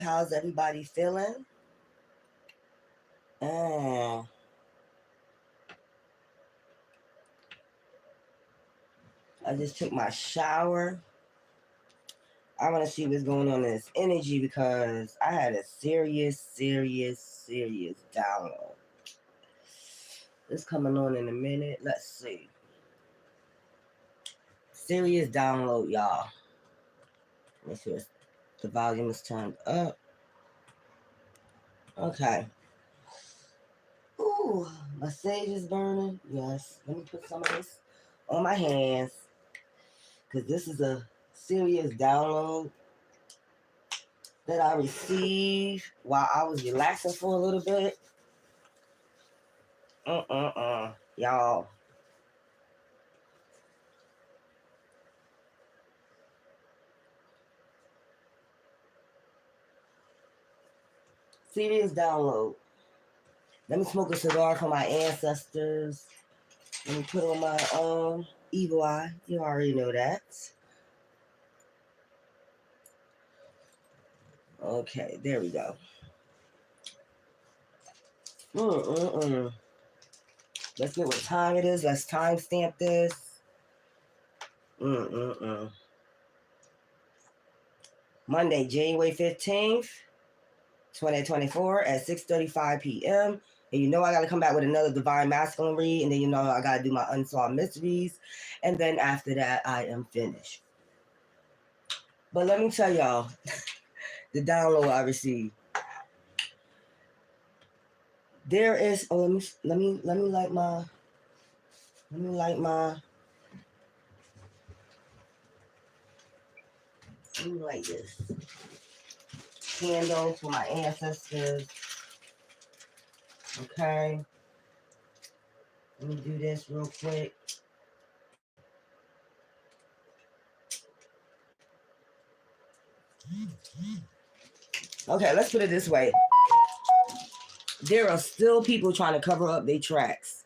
How's everybody feeling? Uh, I just took my shower. I want to see what's going on in this energy because I had a serious download. It's coming on in a minute. Let's see. Serious download, y'all. Make sure the volume is turned up. Okay. Ooh, my sage is burning. Yes. Let me put some of this on my hands because this is a serious download that I received while I was relaxing for a little bit. Y'all. Serious download. Let me smoke a cigar for my ancestors. Let me put on my evil eye. You already know that. Okay, there we go. Let's get what time it is. Let's timestamp this. Monday, January 15th, 2024 at 6:35 p.m. And you know I got to come back with another Divine Masculine read. And then you know I got to do my Unsolved Mysteries. And then after that, I am finished. But let me tell y'all the download I received. There is, let me light my this candle for my ancestors. Okay. Let me do this real quick. Okay, let's put it this way. There are still people trying to cover up their tracks.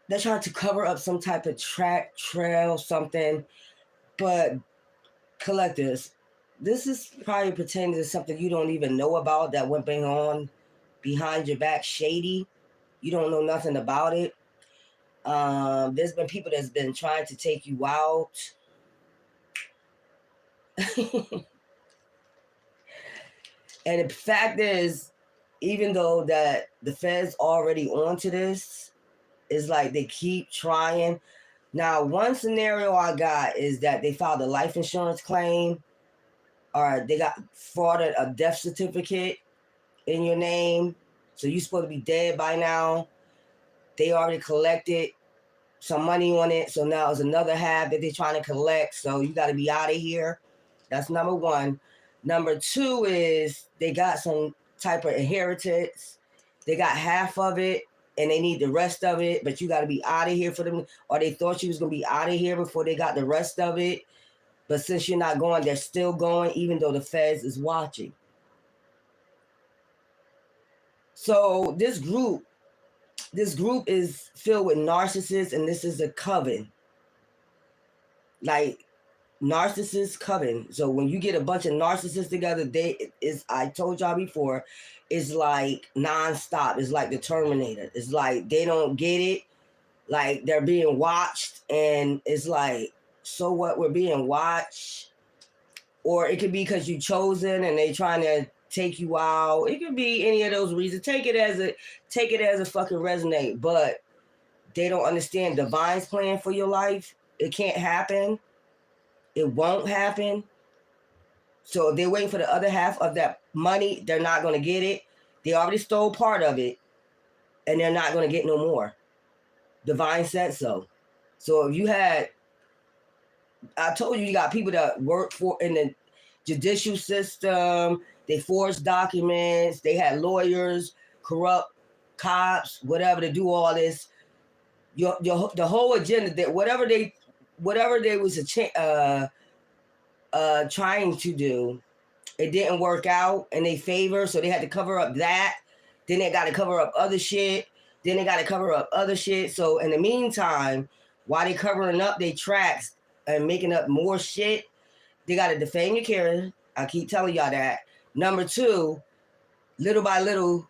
They're trying to cover up some type of track, trail, something. But collectors, this is probably pertaining to something you don't even know about that went on behind your back, shady. You don't know nothing about it. There's been people that's been trying to take you out. And the fact is, even though that the feds already onto this, it's like they keep trying. Now, one scenario I got is that they filed a life insurance claim, or they got frauded a death certificate in your name. So you're supposed to be dead by now. They already collected some money on it. So now it's another half that they're trying to collect. So you got to be out of here. That's number one. Number two is they got some type of inheritance. They got half of it and they need the rest of it, but you got to be out of here for them. Or they thought you was going to be out of here before they got the rest of it. But since you're not going, they're still going, even though the feds is watching. So this group is filled with narcissists, and this is a coven. Like, narcissist coven. So when you get a bunch of narcissists together, I told y'all before, it's like nonstop. It's like the Terminator. It's like they don't get it. Like they're being watched, and it's like, so what? We're being watched. Or it could be because you chosen and they trying to take you out. It could be any of those reasons. Take it as a fucking resonate. But they don't understand divine's plan for your life. It can't happen. It won't happen. So if they're waiting for the other half of that money, they're not going to get it. They already stole part of it, and they're not going to get no more. Divine said so. So if you had, I told you got people that work for in the judicial system, they forged documents, they had lawyers, corrupt cops, whatever, to do all this. The whole agenda, that whatever they was trying to do, it didn't work out in their favor, so they had to cover up that. Then they got to cover up other shit. Then they got to cover up other shit. So in the meantime, while they covering up their tracks and making up more shit, they got to defend your character. I keep telling y'all that. Number two, little by little,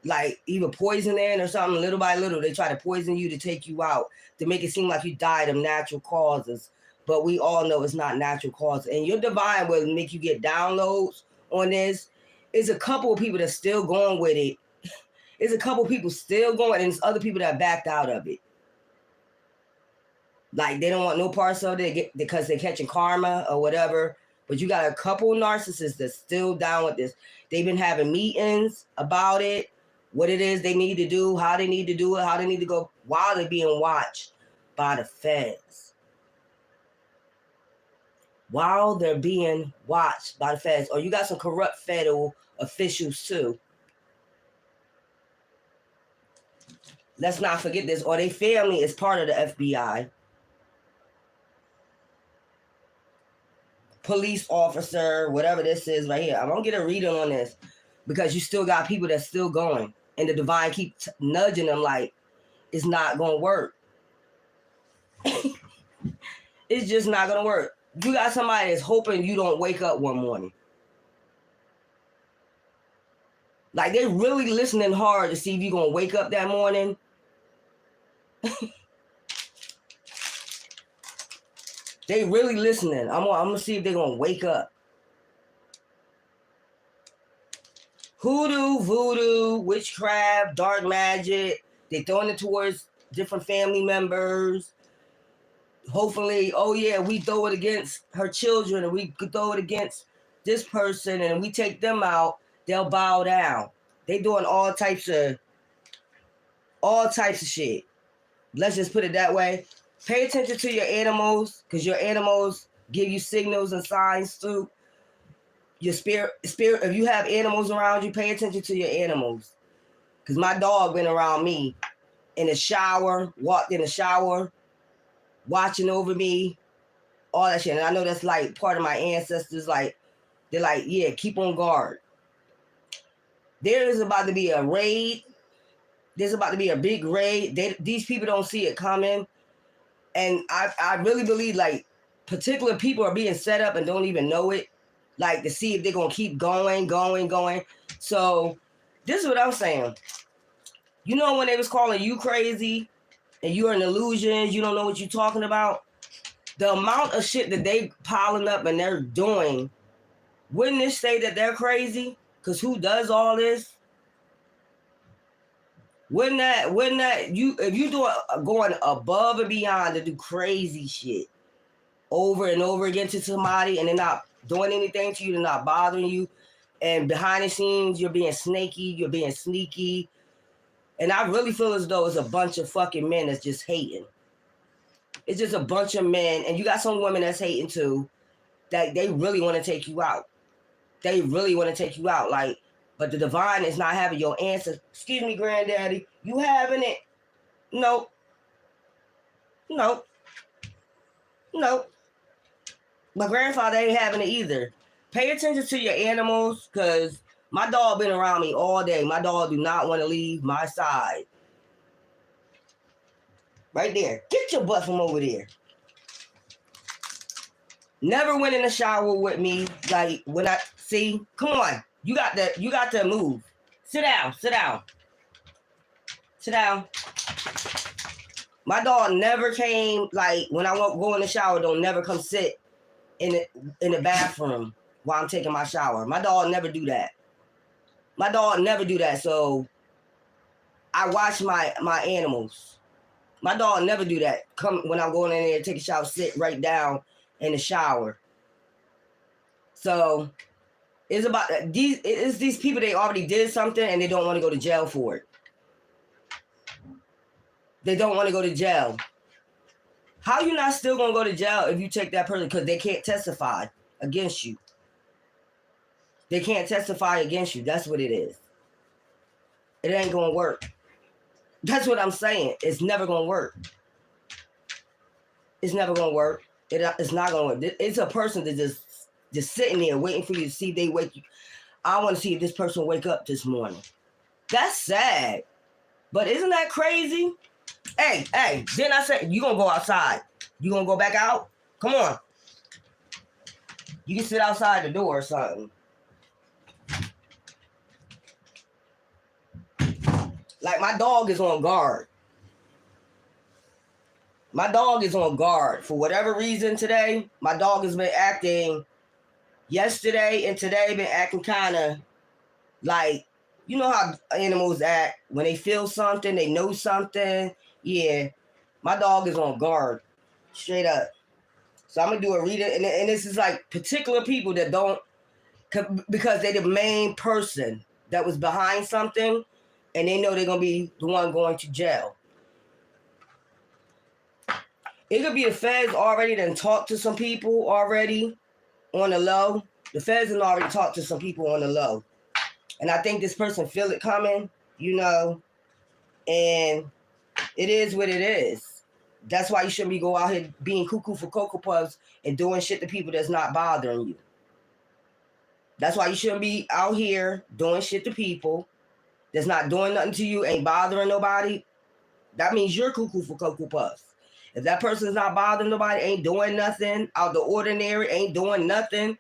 like either poisoning or something, little by little, they try to poison you to take you out, to make it seem like you died of natural causes. But we all know it's not natural causes. And your divine will make you get downloads on this. It's a couple of people that's still going with it. It's a couple of people still going, and it's other people that backed out of it. Like they don't want no parts of it because they're catching karma or whatever. But you got a couple narcissists that's still down with this. They've been having meetings about it, what it is they need to do, how they need to do it, how they need to go, while they're being watched by the feds. While they're being watched by the feds. Or you got some corrupt federal officials too. Let's not forget this. Or their family is part of the FBI. Police officer, whatever this is right here. I'm going to get a reading on this because you still got people that's still going. And the divine keep nudging them like, it's not going to work. It's just not going to work. You got somebody that's hoping you don't wake up one morning. Like they're really listening hard to see if you're going to wake up that morning. They really listening. I'm gonna see if they're gonna wake up. Hoodoo, voodoo, witchcraft, dark magic. They throwing it towards different family members. Hopefully, oh yeah, we throw it against her children, and we could throw it against this person, and we take them out. They'll bow down. They doing all types of shit. Let's just put it that way. Pay attention to your animals, because your animals give you signals and signs too. Your spirit, if you have animals around you, pay attention to your animals. Because my dog been around me in the shower, walked in the shower, watching over me, all that shit. And I know that's like part of my ancestors, like, they're like, yeah, keep on guard. There is about to be a raid. There's about to be a big raid. These people don't see it coming. And I really believe like particular people are being set up and don't even know it. Like to see if they're going to keep going. So this is what I'm saying. You know when they was calling you crazy and you're an illusion, you don't know what you're talking about? The amount of shit that they piling up and they're doing, wouldn't it say that they're crazy? Because who does all this? Wouldn't that you, if you going above and beyond to do crazy shit over and over again to somebody and they're not doing anything to you, they're not bothering you, and behind the scenes you're being snaky, you're being sneaky, and I really feel as though it's a bunch of fucking men that's just hating. It's just a bunch of men, and you got some women that's hating too, that they really want to take you out. They really want to take you out, like. But the divine is not having your answer. Excuse me, granddaddy. You having it? Nope. My grandfather ain't having it either. Pay attention to your animals, because my dog been around me all day. My dog do not want to leave my side. Right there. Get your butt from over there. Never went in the shower with me. Like, when I... See? Come on. You got to move. Sit down. My dog never came, like, when I go in the shower, don't never come sit in the bathroom while I'm taking my shower. My dog never do that. So I watch my animals. My dog never do that. Come when I'm going in there, take a shower, sit right down in the shower. So it's about these people, they already did something and they don't want to go to jail for it. They don't want to go to jail. How you not still going to go to jail if you take that person? Because they can't testify against you. They can't testify against you. That's what it is. It ain't going to work. That's what I'm saying. It's never going to work. It's never going to work. It's not going to work. It's a person that just sitting there waiting for you to see if they wake you. I want to see if this person wake up this morning. That's sad. But isn't that crazy? Hey, then I said, you going to go outside. You going to go back out? Come on. You can sit outside the door or something. Like my dog is on guard. My dog is on guard. For whatever reason today, my dog has been acting yesterday and today been acting kind of like, you know how animals act when they feel something, they know something. Yeah, my dog is on guard, straight up. So I'm gonna do a reader, and this is like particular people that don't, because they're the main person that was behind something, and they know they're gonna be the one going to jail. It could be the feds already done talked to some people already on the low. The feds have already talked to some people on the low. And I think this person feel it coming, you know, and it is what it is. That's why you shouldn't be go out here being cuckoo for Cocoa Puffs and doing shit to people that's not bothering you. That's why you shouldn't be out here doing shit to people that's not doing nothing to you, ain't bothering nobody. That means you're cuckoo for Cocoa Puffs. If that person's not bothering nobody, ain't doing nothing out the ordinary, ain't doing nothing,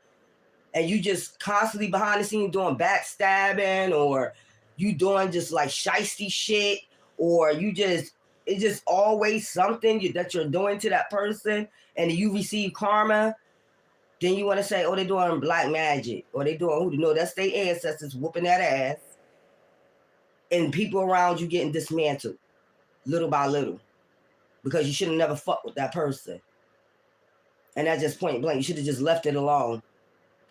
and you just constantly behind the scenes doing backstabbing, or you doing just like shiesty shit, or it's just always something that you're doing to that person, and you receive karma, then you want to say, oh, they're doing black magic, or they doing hoodoo. No, that's their ancestors whooping that ass, and people around you getting dismantled little by little. Because you should have never fucked with that person. And that's just point blank. You should have just left it alone.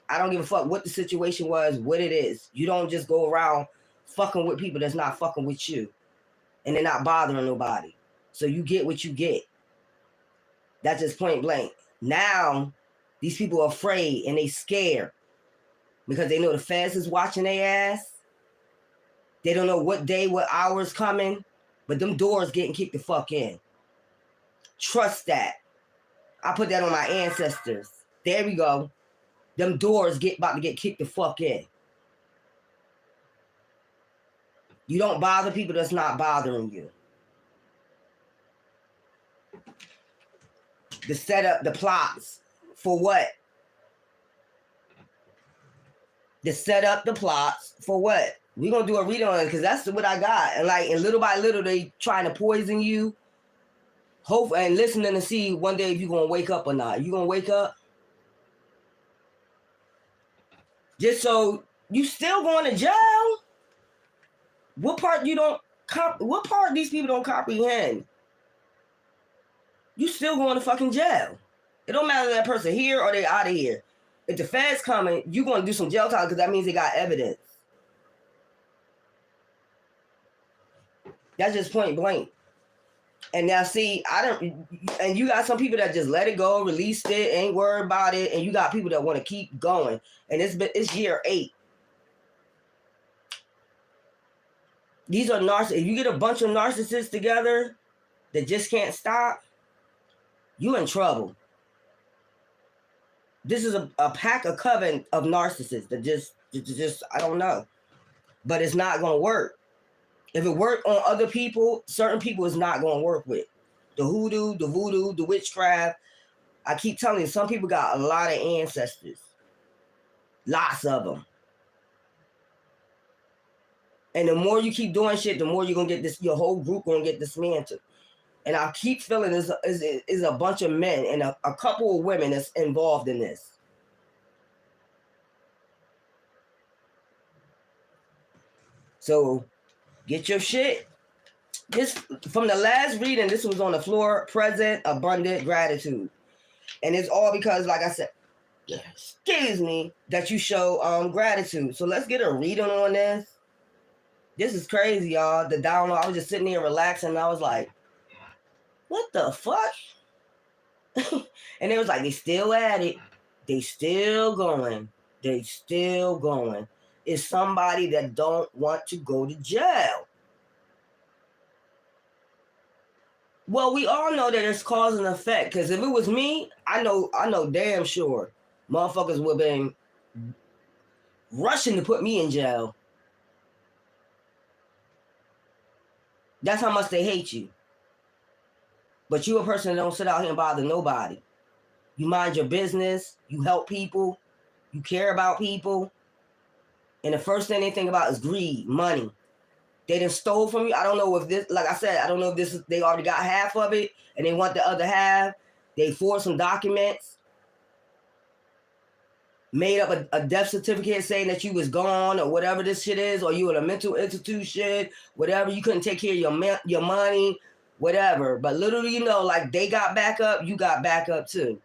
I don't give a fuck what the situation was, what it is. You don't just go around fucking with people that's not fucking with you. And they're not bothering nobody. So you get what you get. That's just point blank. Now, these people are afraid and they scared. Because they know the feds is watching their ass. They don't know what day, what hour's coming. But them doors getting kicked the fuck in. Trust that. I put that on my ancestors. There we go. Them doors about to get kicked the fuck in. You don't bother people that's not bothering you. The setup, the plots. For what? The setup, the plots. For what? We're going to do a read on it because that's what I got. And little by little, they trying to poison you. Hope and listening to see one day if you're gonna wake up or not. You gonna wake up? Just so you still going to jail? What part what part these people don't comprehend? You still going to fucking jail. It don't matter that person here or they out of here. If the feds coming, you gonna do some jail time because that means they got evidence. That's just point blank. And now see, and you got some people that just let it go, released it, ain't worried about it, and you got people that want to keep going. And it's year 8. These are narcissists. If you get a bunch of narcissists together that just can't stop, you in trouble. This is a pack, a coven of narcissists that just I don't know. But it's not gonna work. If it worked on other people, certain people is not going to work with. The hoodoo, the voodoo, the witchcraft. I keep telling you, some people got a lot of ancestors. Lots of them. And the more you keep doing shit, the more you're going to get your whole group going to get dismantled. And I keep feeling is a bunch of men and a couple of women that's involved in this. So get your shit. This from the last reading, this was on the floor, present, abundant, gratitude. And it's all because, like I said, excuse me, that you show gratitude. So let's get a reading on this. This is crazy, y'all. The download, I was just sitting there relaxing, and I was like, what the fuck? And it was like, they still at it. They still going. They still going. It's somebody that don't want to go to jail. Well, we all know that it's cause and effect. Because if it was me, I know damn sure motherfuckers would have been rushing to put me in jail. That's how much they hate you. But you a person that don't sit out here and bother nobody. You mind your business. You help people. You care about people. And the first thing they think about is greed, money. They done stole from you. I don't know if this, like I said, I don't know if this is, they already got half of it and they want the other half. They forged some documents, made up a death certificate saying that you was gone or whatever this shit is, or you in a mental institution, whatever. You couldn't take care of your money, whatever. But little do you know, like they got back up, you got back up too.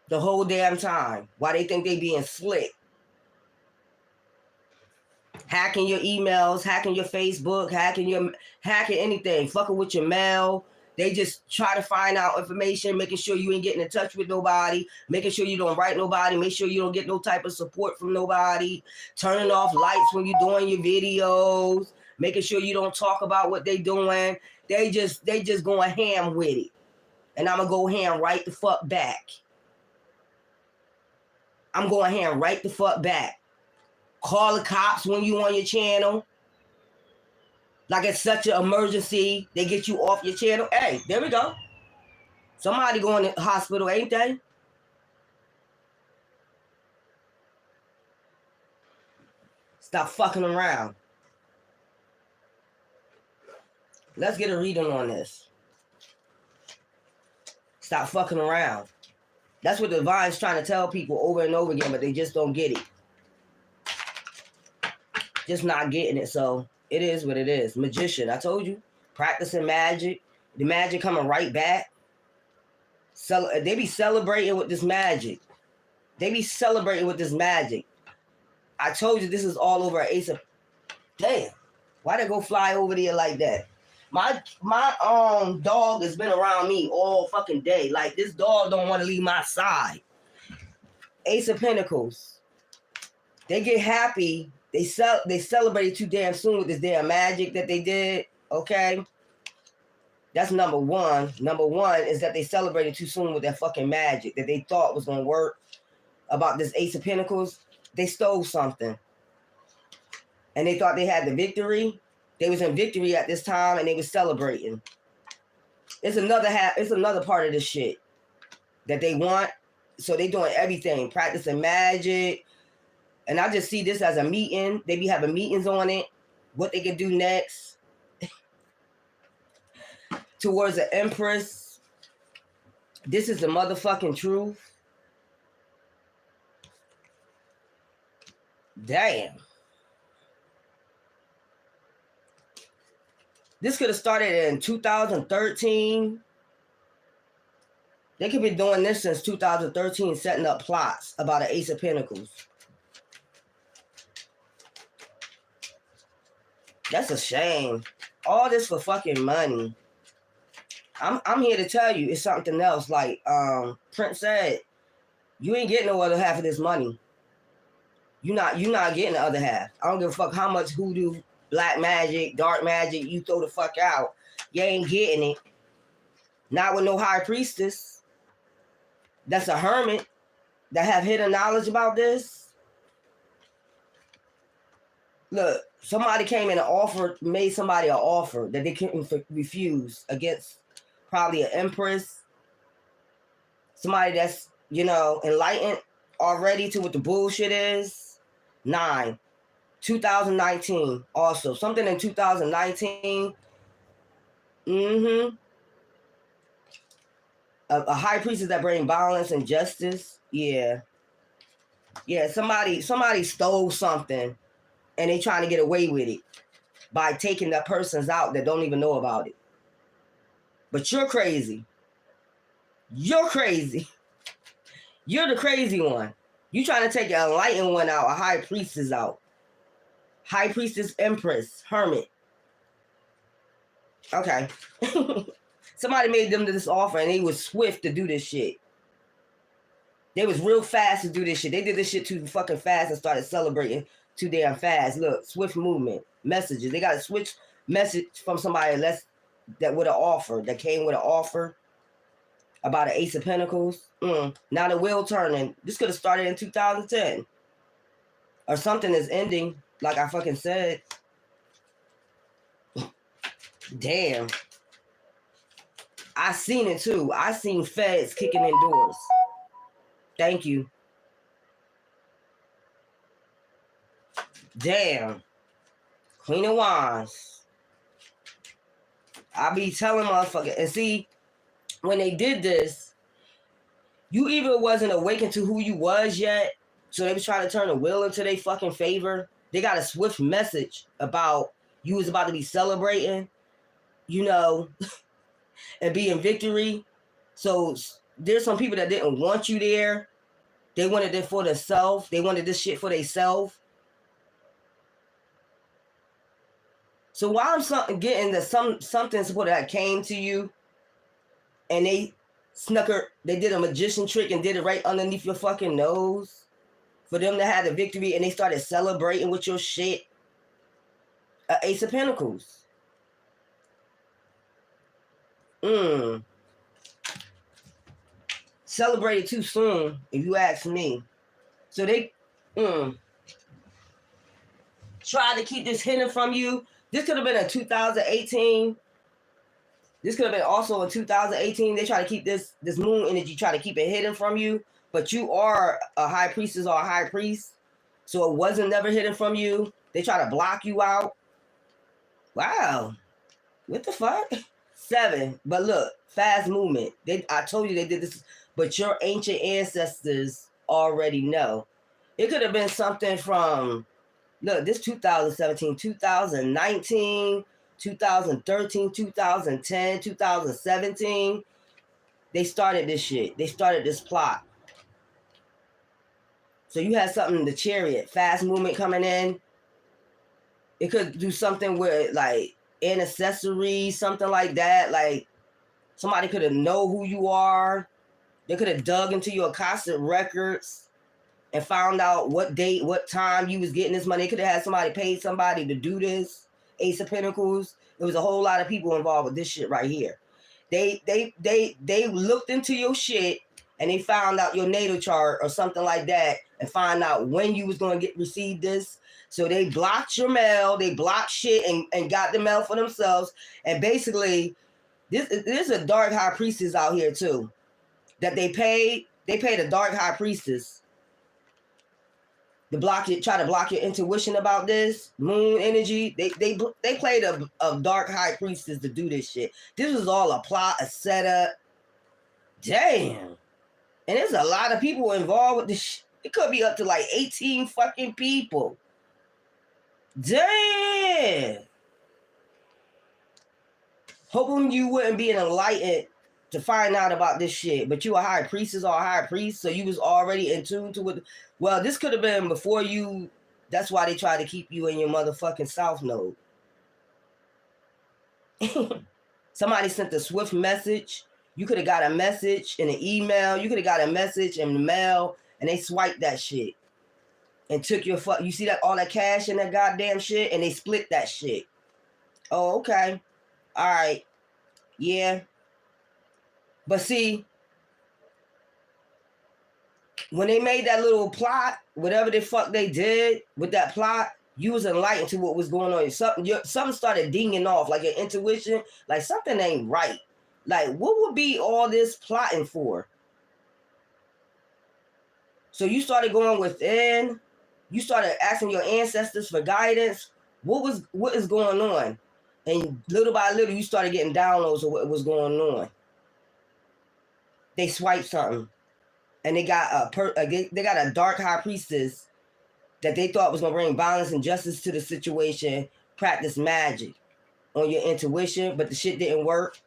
The whole damn time. Why they think they being slick. Hacking your emails, hacking your Facebook, hacking anything, fucking with your mail. They just try to find out information, making sure you ain't getting in touch with nobody, making sure you don't write nobody, make sure you don't get no type of support from nobody, turning off lights when you're doing your videos, making sure you don't talk about what they doing. They just going ham with it. And I'm gonna go ham right the fuck back. I'm going ham right the fuck back. Call the cops when you on your channel. Like it's such an emergency, they get you off your channel. Hey, there we go. Somebody going to the hospital, ain't they? Stop fucking around. Let's get a reading on this. Stop fucking around. That's what the divine's trying to tell people over and over again, but they just don't get it. Just not getting it, so it is what it is. Magician, I told you. Practicing magic. The magic coming right back. They be celebrating with this magic. They be celebrating with this magic. I told you this is all over an ace of... Damn. Why they go fly over there like that? My dog has been around me all fucking day. Like, this dog don't want to leave my side. Ace of Pentacles. They get happy. They celebrated too damn soon with this damn magic that they did. Okay? That's number one. Number one is that they celebrated too soon with that fucking magic that they thought was going to work about this Ace of Pentacles. They stole something. And they thought they had the victory. They was in victory at this time and they was celebrating. It's another part of this shit that they want. So they doing everything. Practicing magic. And I just see this as a meeting. They be having meetings on it. What they can do next. Towards the Empress. This is the motherfucking truth. Damn. This could have started in 2013. They could be doing this since 2013, setting up plots about an Ace of Pentacles. That's a shame. All this for fucking money. I'm here to tell you it's something else. Like Prince said, you ain't getting no other half of this money. You're not getting the other half. I don't give a fuck how much hoodoo, black magic, dark magic you throw the fuck out. You ain't getting it. Not with no high priestess. That's a hermit that have hidden knowledge about this. Look, somebody came in and made somebody an offer that they couldn't refuse against probably an empress. Somebody that's, enlightened already to what the bullshit is. 9. 2019 also. Something in 2019. A high priestess that bring balance and justice. Yeah. Yeah, somebody stole something and they trying to get away with it by taking that person's out that don't even know about it. But you're crazy. You're crazy. You're the crazy one. You trying to take an enlightened one out, a high priestess out. High priestess, empress, hermit. Okay. Somebody made them this offer and they was swift to do this shit. They was real fast to do this shit. They did this shit too fucking fast and started celebrating too damn fast. Look, swift movement, messages. They got a switch message from somebody that with an offer, that came with an offer about an Ace of Pentacles. Now the wheel turning. This could have started in 2010. Or something is ending, like I fucking said. Damn. I seen it too. I seen feds kicking in doors. Thank you. Damn. Queen of Wands. I be telling motherfuckers, and see, when they did this, you either wasn't awakened to who you was yet, so they was trying to turn the wheel into their fucking favor. They got a swift message about you was about to be celebrating, you know, and be in victory. So there's some people that didn't want you there. They wanted it for themselves. They wanted this shit for themselves. So while I'm getting that something that came to you, and they they did a magician trick and did it right underneath your fucking nose for them to have the victory, and they started celebrating with your shit. Ace of Pentacles. Celebrated too soon, if you ask me. So they tried to keep this hidden from you. This could have been in 2018. This could have been also in 2018. They try to keep this moon energy, try to keep it hidden from you. But you are a high priestess or a high priest. So it wasn't never hidden from you. They try to block you out. Wow. What the fuck? 7. But look, fast movement. I told you they did this, but your ancient ancestors already know. It could have been something from, look, this 2017, 2019, 2013, 2010, 2017. They started this shit. They started this plot. So you had something, the Chariot, fast movement coming in. It could do something with like ancestry, something like that. Like somebody could have know who you are. They could have dug into your Akashic records and found out what date, what time you was getting this money. They could have had somebody paid somebody to do this. Ace of Pentacles. There was a whole lot of people involved with this shit right here. They looked into your shit and they found out your natal chart or something like that and find out when you was going to receive this. So they blocked your mail, they blocked shit and got the mail for themselves. And basically, there's a dark high priestess out here too that they paid a dark high priestess to try to block your intuition about this moon energy. They played a dark high priestess to do this shit. This was all a plot, a setup. Damn. And there's a lot of people involved with this. It could be up to like 18 fucking people. Damn. Hoping you wouldn't be enlightened to find out about this shit, but you a high priestess or a high priest, so you was already in tune to it. Well, this could have been before you. That's why they try to keep you in your motherfucking south node. Somebody sent a swift message. You could have got a message in an email. You could have got a message in the mail, and they swiped that shit and took your You see that all that cash in that goddamn shit, and they split that shit. Oh, okay. All right. Yeah. But see, when they made that little plot, whatever the fuck they did with that plot, you was enlightened to what was going on. Something started dinging off, like your intuition, like something ain't right. Like, what would be all this plotting for? So you started going within. You started asking your ancestors for guidance. What is going on? And little by little, you started getting downloads of what was going on. They swiped something, and they got a dark high priestess that they thought was gonna bring balance and justice to the situation. Practice magic on your intuition, but the shit didn't work.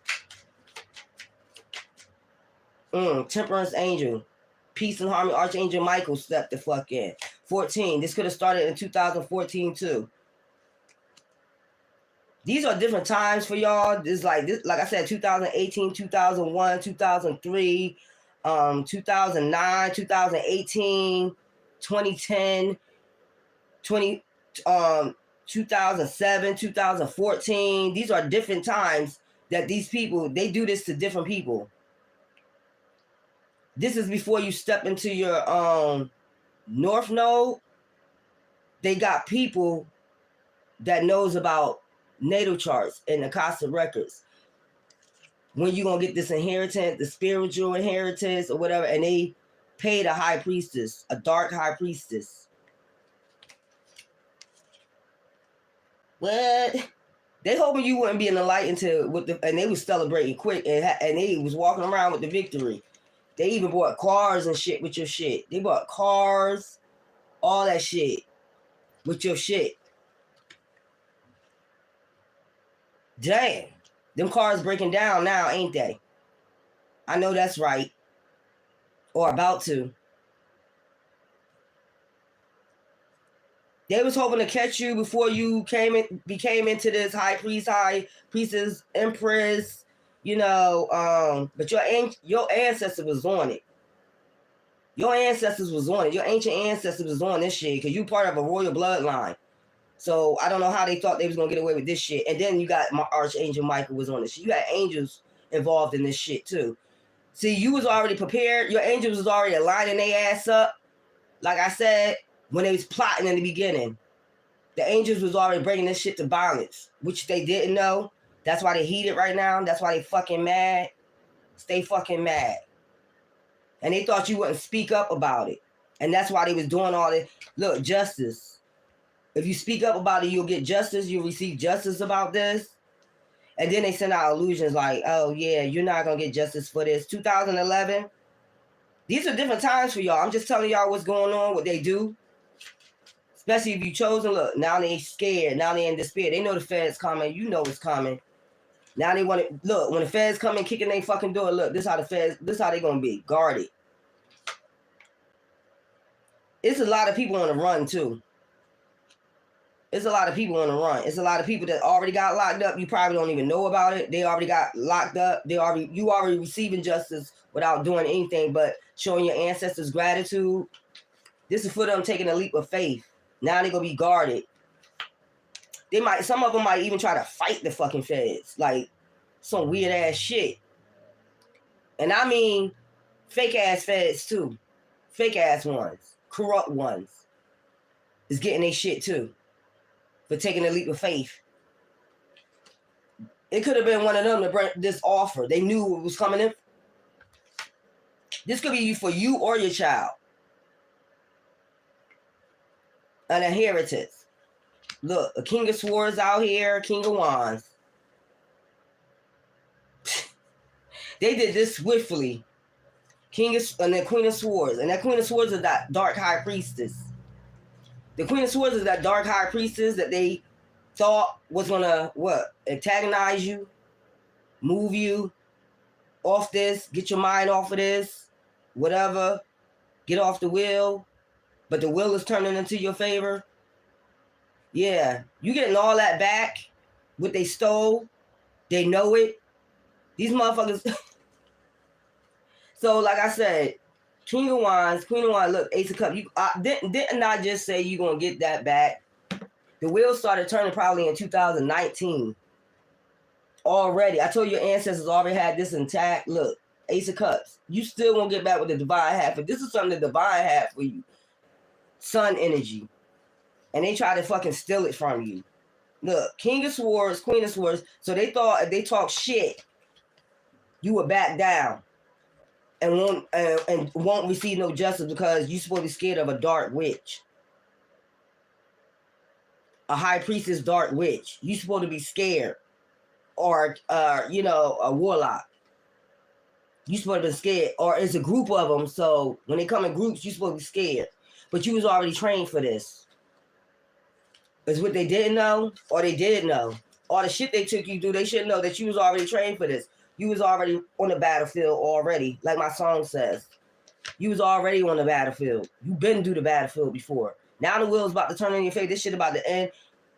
Temperance angel, peace and harmony, Archangel Michael stepped the fuck in. 14. This could have started in 2014 too. These are different times for y'all. Like I said, 2018, 2001, 2003, 2009, 2018, 2010, 2007, 2014. These are different times that these people, they do this to different people. This is before you step into your North Node. They got people that knows about natal charts and Akashic records. When you gonna get this inheritance, the spiritual inheritance or whatever, and they paid a high priestess, a dark high priestess. What? They hoping you wouldn't be in the light until and they was celebrating quick and they was walking around with the victory. They even bought cars and shit with your shit. They bought cars, all that shit with your shit. Damn. Them cars breaking down now, ain't they? I know that's right. Or about to. They was hoping to catch you before you became into this high priestess, empress, but your ancestors was on it. Your ancestors was on it. Your ancient ancestors was on this shit because you part of a royal bloodline. So I don't know how they thought they was gonna get away with this shit. And then you got Archangel Michael was on this shit. You had angels involved in this shit too. See, you was already prepared. Your angels was already aligning their ass up. Like I said, when they was plotting in the beginning, the angels was already bringing this shit to balance, which they didn't know. That's why they heated right now. That's why they fucking mad. Stay fucking mad. And they thought you wouldn't speak up about it. And that's why they was doing all this. Look, justice. If you speak up about it, you'll get justice. You'll receive justice about this. And then they send out illusions like, oh, yeah, you're not going to get justice for this. 2011. These are different times for y'all. I'm just telling y'all what's going on, what they do. Especially if you chosen. Look, now they scared. Now they in despair. They know the Fed's coming. You know it's coming. Now they want to, look, when the Feds come in kicking their fucking door, look, this how they going to be. Guarded. It's a lot of people on the run, too. It's a lot of people on the run. It's a lot of people that already got locked up. You probably don't even know about it. They already got locked up. You already receiving justice without doing anything but showing your ancestors gratitude. This is for them taking a leap of faith. Now they're gonna be guarded. Some of them might even try to fight the fucking feds. Like some weird ass shit. And I mean fake ass feds too. Fake ass ones. Corrupt ones. Is getting their shit too. For taking a leap of faith. It could have been one of them to bring this offer. They knew it was coming in. This could be for you or your child. An inheritance. Look, a King of Swords out here, King of Wands. They did this swiftly. And the Queen of Swords. And that Queen of Swords is that dark high priestess. The Queen of Swords is that dark high priestess that they thought was gonna antagonize you, move you off this, get your mind off of this, whatever, get off the wheel, but the wheel is turning into your favor. Yeah, you getting all that back, what they stole, they know it. These motherfuckers. So, like I said, King of Wands, Queen of Wands, look, Ace of Cups. Didn't I just say you're going to get that back? The wheels started turning probably in 2019. Already. I told your ancestors already had this intact. Look, Ace of Cups. You still won't get back with the divine half. But this is something the divine had for you. Sun energy. And they try to fucking steal it from you. Look, King of Swords, Queen of Swords. So they thought if they talk shit, you would back down. And won't receive no justice because you're supposed to be scared of a dark witch. A high priestess dark witch. You're supposed to be scared. Or, a warlock. You're supposed to be scared. Or it's a group of them, so when they come in groups, you're supposed to be scared. But you was already trained for this. It's what they didn't know, or they did know. All the shit they took you through, they should know that you was already trained for this. You was already on the battlefield already, like my song says. You was already on the battlefield. You been through the battlefield before. Now the wheel's about to turn in your face. This shit about to end.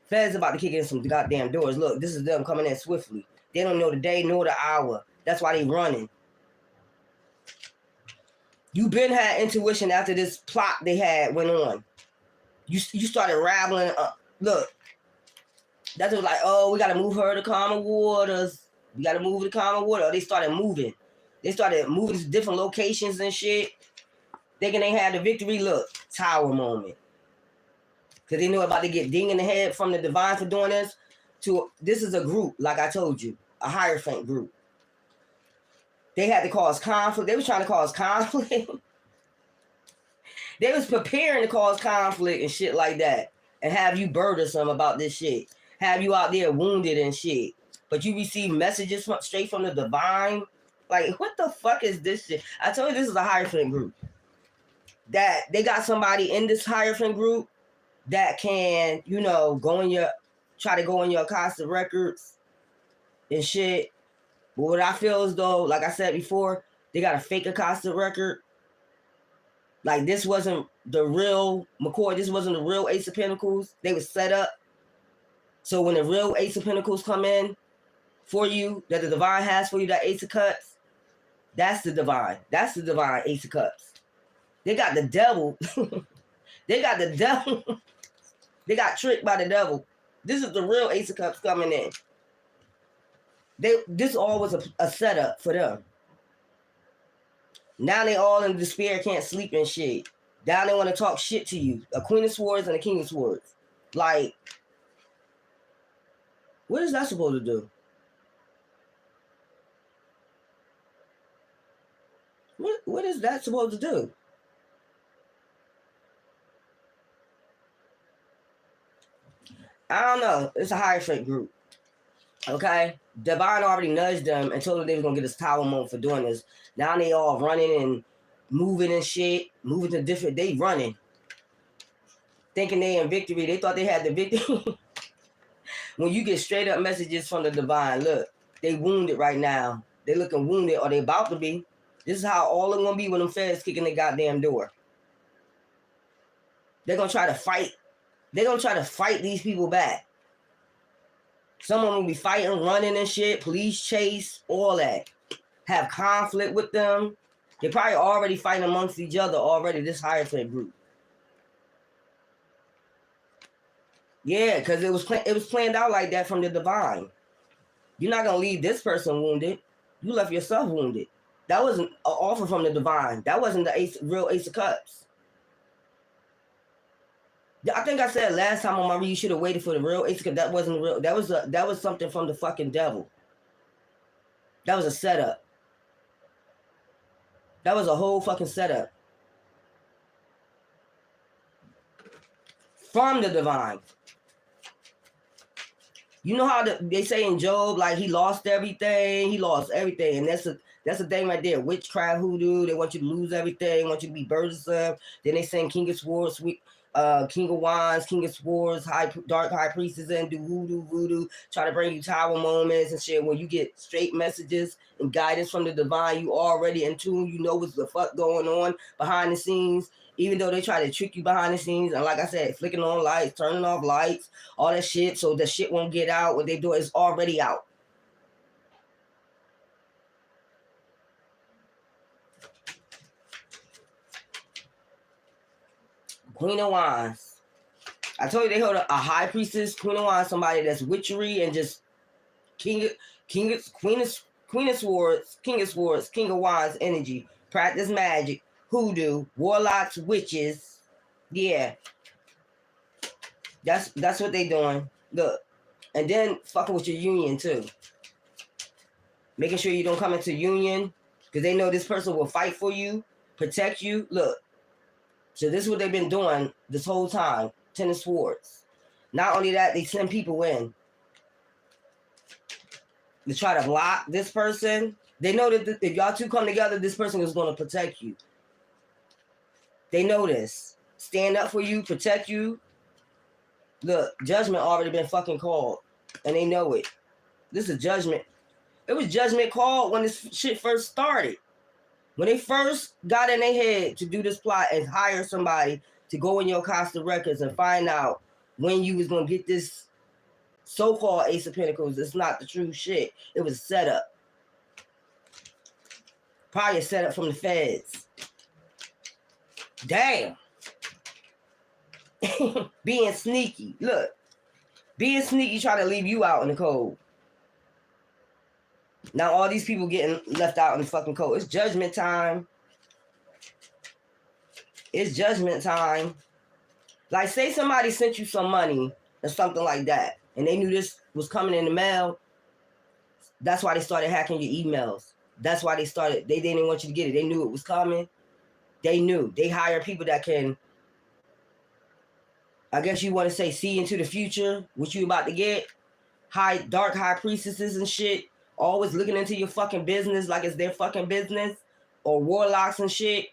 Feds about to kick in some goddamn doors. Look, this is them coming in swiftly. They don't know the day nor the hour. That's why they running. You been had intuition after this plot they had went on. You started raveling up. Look, that's was like, oh, we got to move her to calmer waters. We got to move to calmer water. They started moving. They started moving to different locations and shit. Thinking they had the victory. Look, tower moment. Because they knew about to get ding in the head from the divine for doing this. This is a group, like I told you. A Hierophant group. They had to cause conflict. They was trying to cause conflict. They was preparing to cause conflict and shit like that. And have you burdensome about this shit. have you out there wounded and shit. But you receive messages straight from the divine. Like, what the fuck is this shit? I told you this is a Hierophant group. That they got somebody in this Hierophant group that can, you know, try to go in your Acosta records and shit. But what I feel is though, like I said before, they got a fake Acosta record. Like, this wasn't the real McCoy. This wasn't the real Ace of Pentacles. They were set up. So when the real Ace of Pentacles come in for you, that the divine has for you, that Ace of Cups, that's the divine. That's the divine Ace of Cups. They got the devil. They got the devil. They got tricked by the devil. This is the real Ace of Cups coming in. This all was a setup for them. Now they all in despair, can't sleep and shit. Now they want to talk shit to you. A Queen of Swords and a King of Swords. Like, what is that supposed to do? What is that supposed to do? I don't know. It's a Hierophant group. Okay? Divine already nudged them and told them they was going to get this tower moment for doing this. Now they all running and moving and shit. Moving to different... They running. Thinking they in victory. They thought they had the victory. When you get straight up messages from the divine, look, they wounded right now. They looking wounded or they about to be. This is how all it's going to be when them feds kicking the goddamn door. They're going to try to fight. They're going to try to fight these people back. Some of them will be fighting, running and shit. Police chase, all that. Have conflict with them. They probably already fighting amongst each other already, this Hierophant group. Yeah, because it was planned out like that from the divine. You're not going to leave this person wounded. You left yourself wounded. That wasn't an offer from the divine. That wasn't the real Ace of Cups. I think I said last time on my read, you should have waited for the real Ace of Cups. That wasn't real. That was something from the fucking devil. That was a setup. That was a whole fucking setup. From the divine. You know how they say in Job, like, he lost everything. He lost everything. And that's the thing right there. Witchcraft, hoodoo. They want you to lose everything. Want you to be burdensome. Then they sing King of Swords, King of Wands, King of Swords, Dark High Priestess, and do voodoo. Try to bring you tower moments and shit. When you get straight messages and guidance from the divine, you already in tune. You know what's the fuck going on behind the scenes. Even though they try to trick you behind the scenes, and like I said, flicking on lights, turning off lights, all that shit, so the shit won't get out. What they do is already out. Queen of Wands. I told you they hold a High Priestess, Queen of Wands, somebody that's witchery and just Queen of Swords, King of Wands energy, practice magic, hoodoo, warlocks, witches. Yeah. That's what they doing. Look. And then fucking with your union too. Making sure you don't come into union. Because they know this person will fight for you. Protect you. Look. So this is what they've been doing this whole time. Ten of Swords. Not only that, they send people in. To try to block this person. They know that if y'all two come together, this person is going to protect you. They know this. Stand up for you, protect you. Look, judgment already been fucking called. And they know it. This is judgment. It was judgment called when this shit first started. When they first got in their head to do this plot and hire somebody to go in your Acosta records and find out when you was going to get this so-called Ace of Pentacles. It's not the true shit. It was a setup. Probably a setup from the feds. Damn. Being sneaky. Look. Being sneaky trying to leave you out in the cold. Now all these people getting left out in the fucking cold. It's judgment time. It's judgment time. Like, say somebody sent you some money or something like that, and they knew this was coming in the mail. That's why they started hacking your emails. That's why they didn't want you to get it. They knew it was coming. They knew. They hire people that can I guess you want to say see into the future, what you about to get. Dark high priestesses and shit, always looking into your fucking business like it's their fucking business, or warlocks and shit.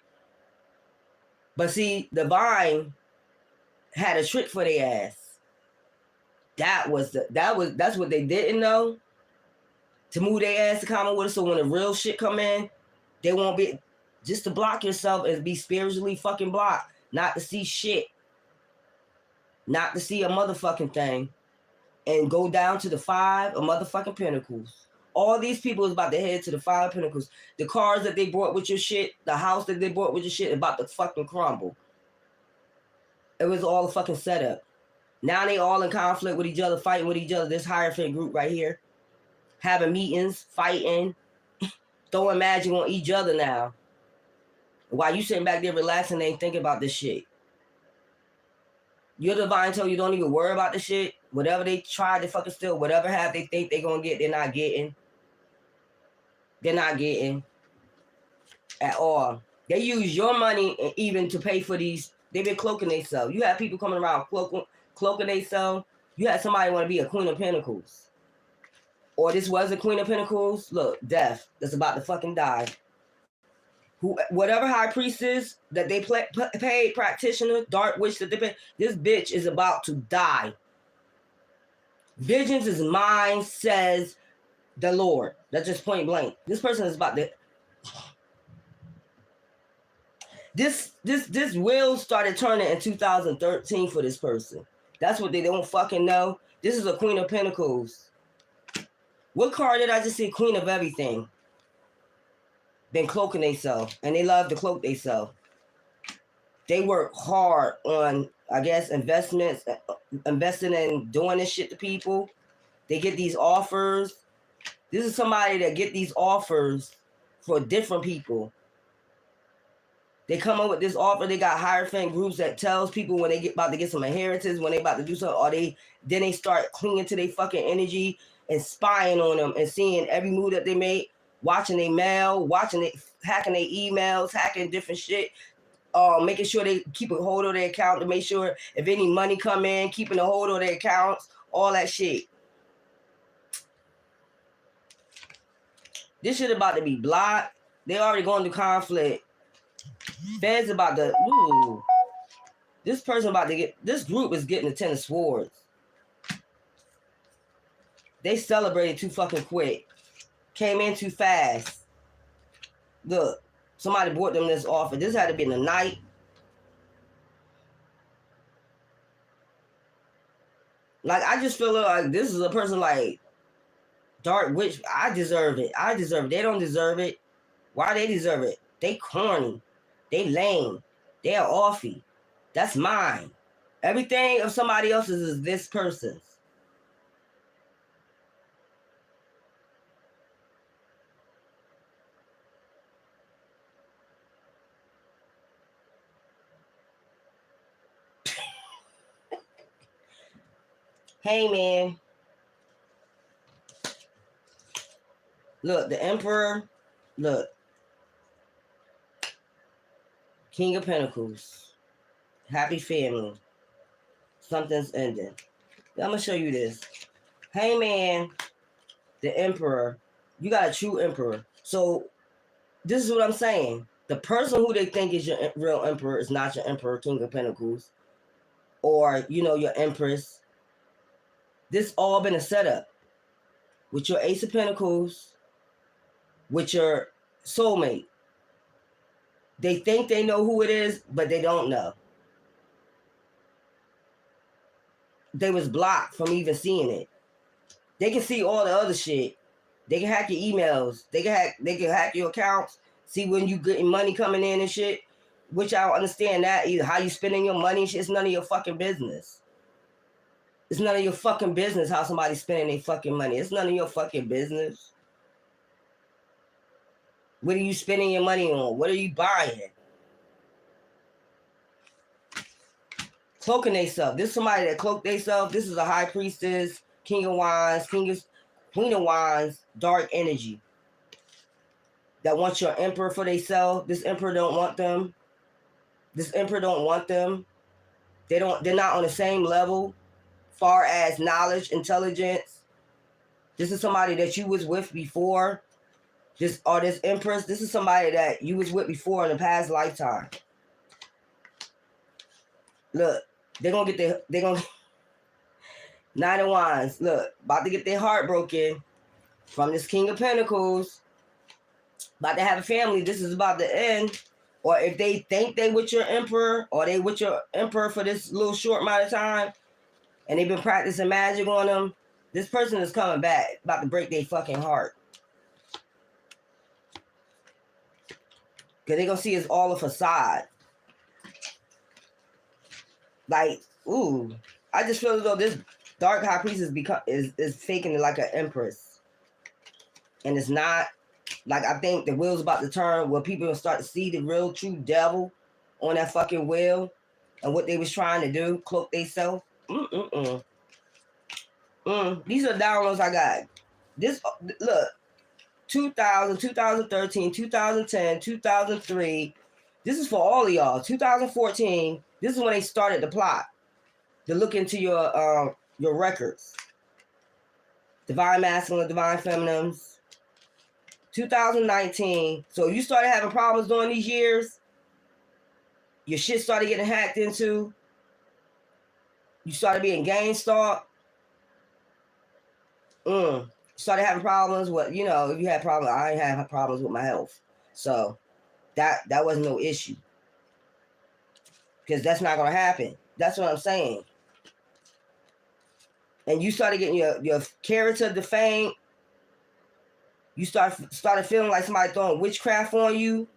But see, Divine had a trick for their ass. That's what they didn't know. To move their ass to common with us, so when the real shit come in, they won't be, just to block yourself and be spiritually fucking blocked, not to see shit, not to see a motherfucking thing, and go down to the 5 of motherfucking pentacles. All these people is about to head to the 5 of pentacles. The cars that they bought with your shit, the house that they bought with your shit, about to fucking crumble. It was all a fucking setup. Now they all in conflict with each other, fighting with each other. This Hierophant group right here, having meetings, fighting, throwing magic on each other now. While you sitting back there relaxing, they ain't thinking about this shit. Your Divine told you don't even worry about the shit. Whatever they try to fucking steal, whatever have they think they gonna get, they're not getting. They're not getting at all. They use your money even to pay for these. They've been cloaking themselves. You have people coming around cloaking themselves. You had somebody want to be a Queen of Pentacles. Or this was a Queen of Pentacles. Look, death that's about to fucking die. Whatever high priestess that they paid, practitioner, dark witch that they paid, this bitch is about to die. Vengeance is mine, says the Lord. That's just point blank. This person is about to. This wheel started turning in 2013 for this person. That's what they don't fucking know. This is a Queen of Pentacles. What card did I just see? Queen of everything. Been cloaking themselves, and they love to cloak themselves. They work hard on, I guess, investments, investing in doing this shit to people. They get these offers. This is somebody that get these offers for different people. They come up with this offer. They got Hierophant groups that tells people when they about to get some inheritance, when they about to do something, or then they start clinging to their fucking energy and spying on them and seeing every move that they make, watching their mail, hacking their emails, hacking different shit, making sure they keep a hold of their account to make sure if any money come in, keeping a hold of their accounts, all that shit. This shit about to be blocked. They already going to conflict. Feds about to, this person about to get, this group is getting the 10 of Swords. They celebrated too fucking quick. Came in too fast. Look, somebody bought them this offer. This had to be in the night. Like, I just feel like this is a person like Dark Witch. I deserve it. I deserve it. They don't deserve it. Why they deserve it? They corny. They lame. They are offy. That's mine. Everything of somebody else's is this person's. Hey, man. Look, the Emperor. Look. King of Pentacles. Happy family. Something's ending. I'm going to show you this. Hey, man. The Emperor. You got a true Emperor. So, this is what I'm saying. The person who they think is your real Emperor is not your Emperor, King of Pentacles. Or, your Empress. This all been a setup. With your Ace of Pentacles. With your soulmate. They think they know who it is, but they don't know. They was blocked from even seeing it. They can see all the other shit. They can hack your emails. They can hack your accounts. See when you getting money coming in and shit. Which I don't understand that either. How you spending your money and shit. It's none of your fucking business. It's none of your fucking business how somebody's spending their fucking money. It's none of your fucking business. What are you spending your money on? What are you buying? Cloaking themselves. This is somebody that cloaked themselves. This is a high priestess, King of Wands, Queen of Wands, dark energy. That wants your Emperor for themselves. This Emperor don't want them. This Emperor don't want them. They're not on the same level far as knowledge, intelligence. This is somebody that you was with before. This Empress, this is somebody that you was with before in a past lifetime. Look, they're gonna Nine of Wands. Look, about to get their heart broken from this King of Pentacles. About to have a family. This is about to end. Or if they think they with your Emperor, or they with your Emperor for this little short amount of time, and they've been practicing magic on them, this person is coming back, about to break their fucking heart. Because they're going to see it's all a facade. Like, ooh, I just feel as though this dark high priest is faking it like an empress. And it's not. Like, I think the wheel's about to turn where people will start to see the real true devil on that fucking wheel and what they was trying to do, cloak themselves. These are downloads I got. This, look, 2000, 2013, 2010, 2003. This is for all of y'all. 2014, this is when they started the plot to look into your records. Divine masculine, divine feminines. 2019. So you started having problems during these years. Your shit started getting hacked into. You started being gang stalked. Started having problems with, you know, if you had problems, I ain't have problems with my health. So that wasn't no issue. Because that's not going to happen. That's what I'm saying. And you started getting your character defamed. You started feeling like somebody throwing witchcraft on you.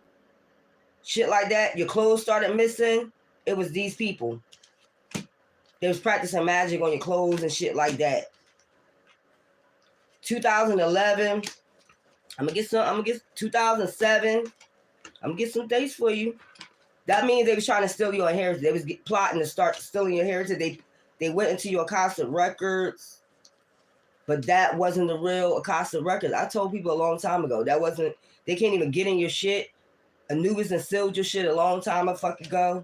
Shit like that. Your clothes started missing. It was these people. They was practicing magic on your clothes and shit like that. 2011. I'm gonna get 2007. I'm gonna get some dates for you. That means they was trying to steal your inheritance. They was plotting to start stealing your inheritance. They went into your Akashic records. But that wasn't the real Akashic records. I told people a long time ago. That wasn't, they can't even get in your shit. Anubis and sealed your shit a long time ago.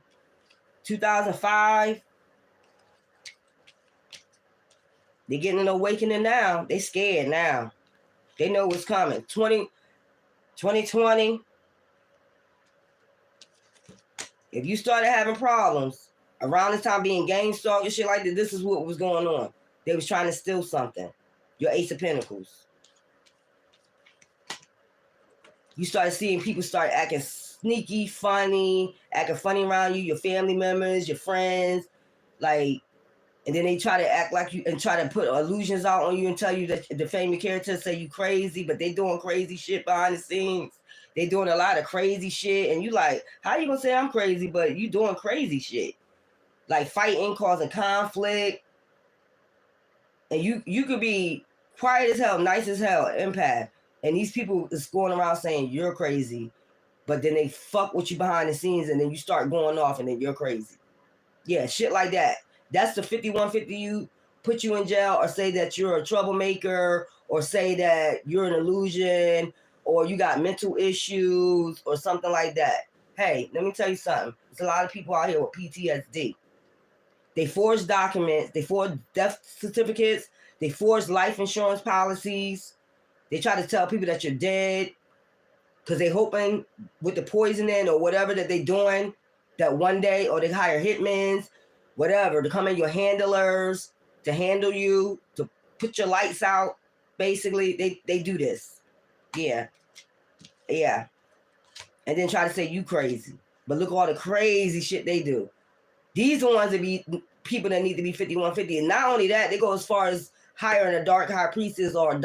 2005. They're getting an awakening now. They scared now. They know what's coming. 2020. If you started having problems around this time being gang stalked and shit like that, this is what was going on. They was trying to steal something. Your Ace of Pentacles. You started seeing people start acting sneaky, acting funny around you, your family members, your friends, like, and then they try to act like you and try to put illusions out on you and tell you that defame your character, say you crazy, but they doing crazy shit behind the scenes. They doing a lot of crazy shit, and you like, how you gonna say I'm crazy, but you doing crazy shit? Like fighting, causing conflict. And you could be quiet as hell, nice as hell, empath. And these people is going around saying you're crazy, but then they fuck with you behind the scenes, and then you start going off, and then you're crazy. Yeah, shit like that. That's the 5150 you put you in jail, or say that you're a troublemaker, or say that you're an illusion, or you got mental issues, or something like that. Hey, let me tell you something. There's a lot of people out here with PTSD. They forge documents. They forge death certificates. They forge life insurance policies. They try to tell people that you're dead because they hoping with the poisoning or whatever that they doing that one day, or they hire hitmen, whatever, to come in your handlers, to handle you, to put your lights out. Basically, they do this. Yeah. Yeah. And then try to say you crazy. But look at all the crazy shit they do. These are the ones that be people that need to be 5150. And not only that, they go as far as hiring a dark high priestess or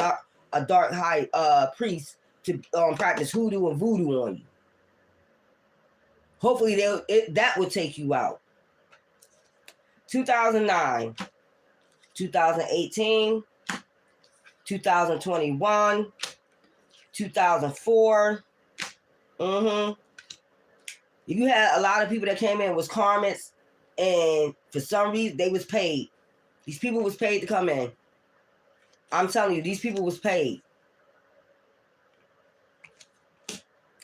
a dark high priest to practice hoodoo and voodoo on you. Hopefully that will take you out. 2009, 2018, 2021, 2004. You had a lot of people that came in was karmics. And for some reason, they was paid. These people was paid to come in. I'm telling you, these people was paid.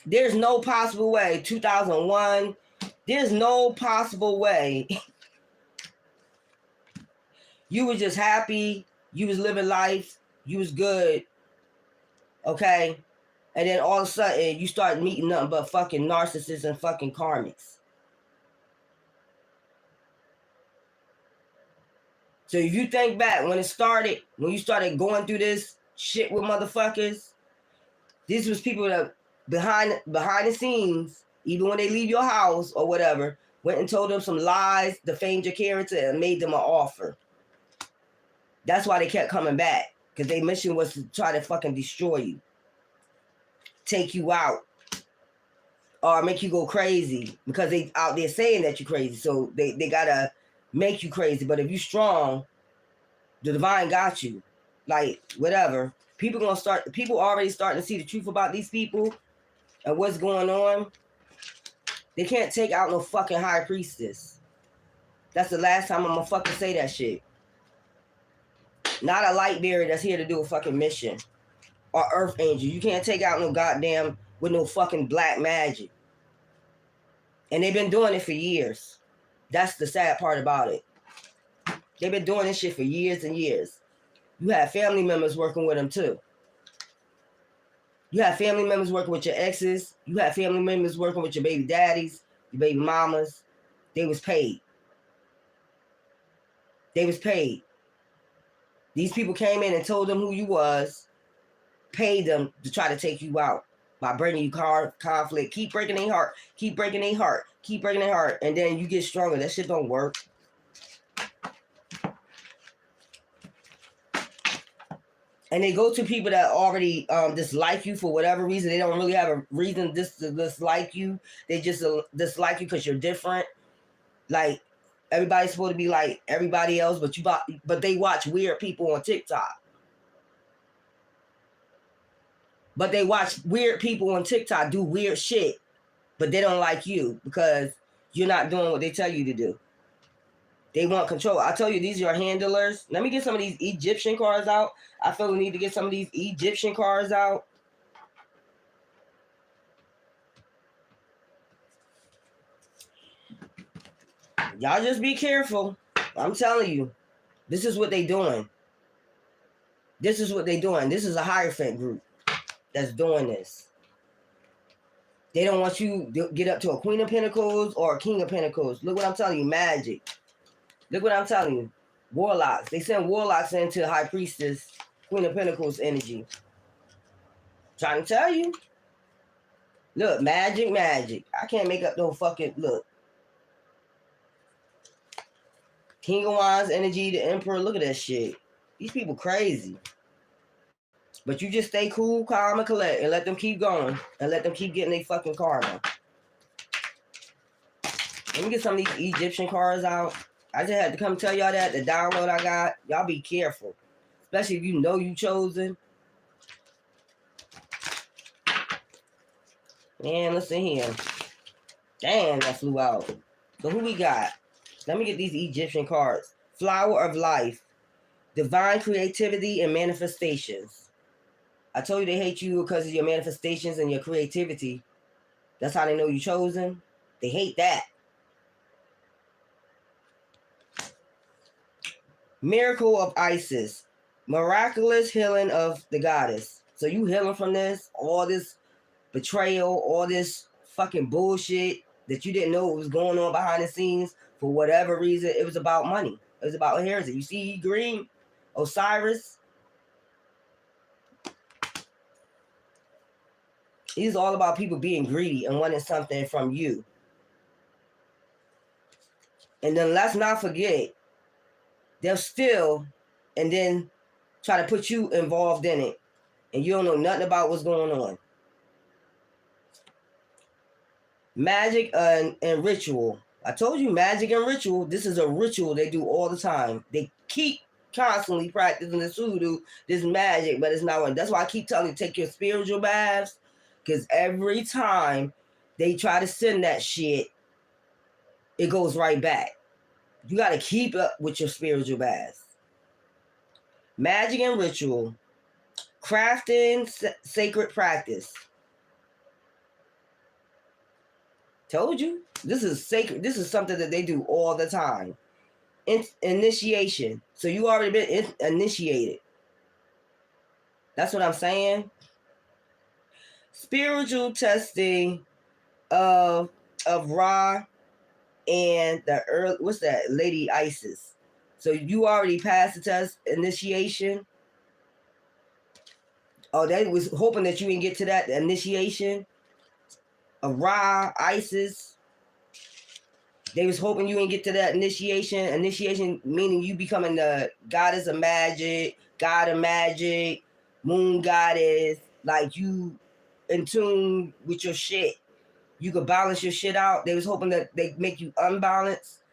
There's no possible way. 2001. There's no possible way You was just happy. You was living life. You was good. Okay? And then all of a sudden, you start meeting nothing but fucking narcissists and fucking karmics. So if you think back when it started, when you started going through this shit with motherfuckers, these was people that behind the scenes, even when they leave your house or whatever, went and told them some lies, defamed your character, and made them an offer. That's why they kept coming back, because their mission was to try to fucking destroy you, take you out, or make you go crazy, because they out there saying that you're crazy. So they gotta make you crazy. But if you strong, the divine got you. Like, whatever. People already starting to see the truth about these people and what's going on. They can't take out no fucking high priestess. That's the last time I'm gonna fucking say that shit. Not a light bearer that's here to do a fucking mission. Or earth angel. You can't take out no goddamn with no fucking black magic. And they've been doing it for years. That's the sad part about it. They've been doing this shit for years and years. You have family members working with them too. You have family members working with your exes. You have family members working with your baby daddies, your baby mamas. They was paid. They was paid. These people came in and told them who you was, paid them to try to take you out by bringing you conflict. Keep breaking their heart. Keep breaking their heart. Keep breaking their heart. And then you get stronger. That shit don't work. And they go to people that already dislike you for whatever reason. They don't really have a reason to dislike you. They just dislike you because you're different. Like, everybody's supposed to be like everybody else, but they watch weird people on TikTok. But they watch weird people on TikTok do weird shit, but they don't like you because you're not doing what they tell you to do. They want control. I tell you, these are your handlers. Let me get some of these Egyptian cards out. I feel we need to get some of these Egyptian cards out. Y'all just be careful. I'm telling you. This is what they doing. This is what they doing. This is a Hierophant group that's doing this. They don't want you to get up to a Queen of Pentacles or a King of Pentacles. Look what I'm telling you. Magic. Look what I'm telling you. Warlocks. They send warlocks into High Priestess, Queen of Pentacles energy. Trying to tell you. Look, magic, magic. I can't make up no fucking... Look. King of Wands energy, the Emperor. Look at that shit. These people crazy. But you just stay cool, calm, and collect, and let them keep going. And let them keep getting their fucking karma. Let me get some of these Egyptian cards out. I just had to come tell y'all that, the download I got. Y'all be careful. Especially if you know you chosen. Man, listen here. Damn, that flew out. So who we got? Let me get these Egyptian cards. Flower of Life. Divine creativity and manifestations. I told you they hate you because of your manifestations and your creativity. That's how they know you chosen. They hate that. Miracle of Isis. Miraculous healing of the goddess. So you healing from this, all this betrayal, all this fucking bullshit that you didn't know what was going on behind the scenes for whatever reason. It was about money. It was about inheritance. You see green, Osiris. It's all about people being greedy and wanting something from you. And then let's not forget, they'll steal and then try to put you involved in it. And you don't know nothing about what's going on. Magic and ritual. I told you magic and ritual. This is a ritual they do all the time. They keep constantly practicing this voodoo, this magic, but it's not one. That's why I keep telling you, take your spiritual baths. Because every time they try to send that shit, it goes right back. You got to keep up with your spiritual baths. Magic and ritual. Crafting, sacred practice. Told you. This is sacred. This is something that they do all the time. Initiation. So you already been initiated. That's what I'm saying. Spiritual testing of Ra and the earth. What's that? Lady Isis. So you already passed the test, initiation. Oh, they was hoping that you didn't get to that initiation of Ra, Isis. They was hoping you didn't get to that initiation. Initiation meaning you becoming the goddess of magic, god of magic, moon goddess. Like you in tune with your shit. You could balance your shit out. They was hoping that they make you unbalanced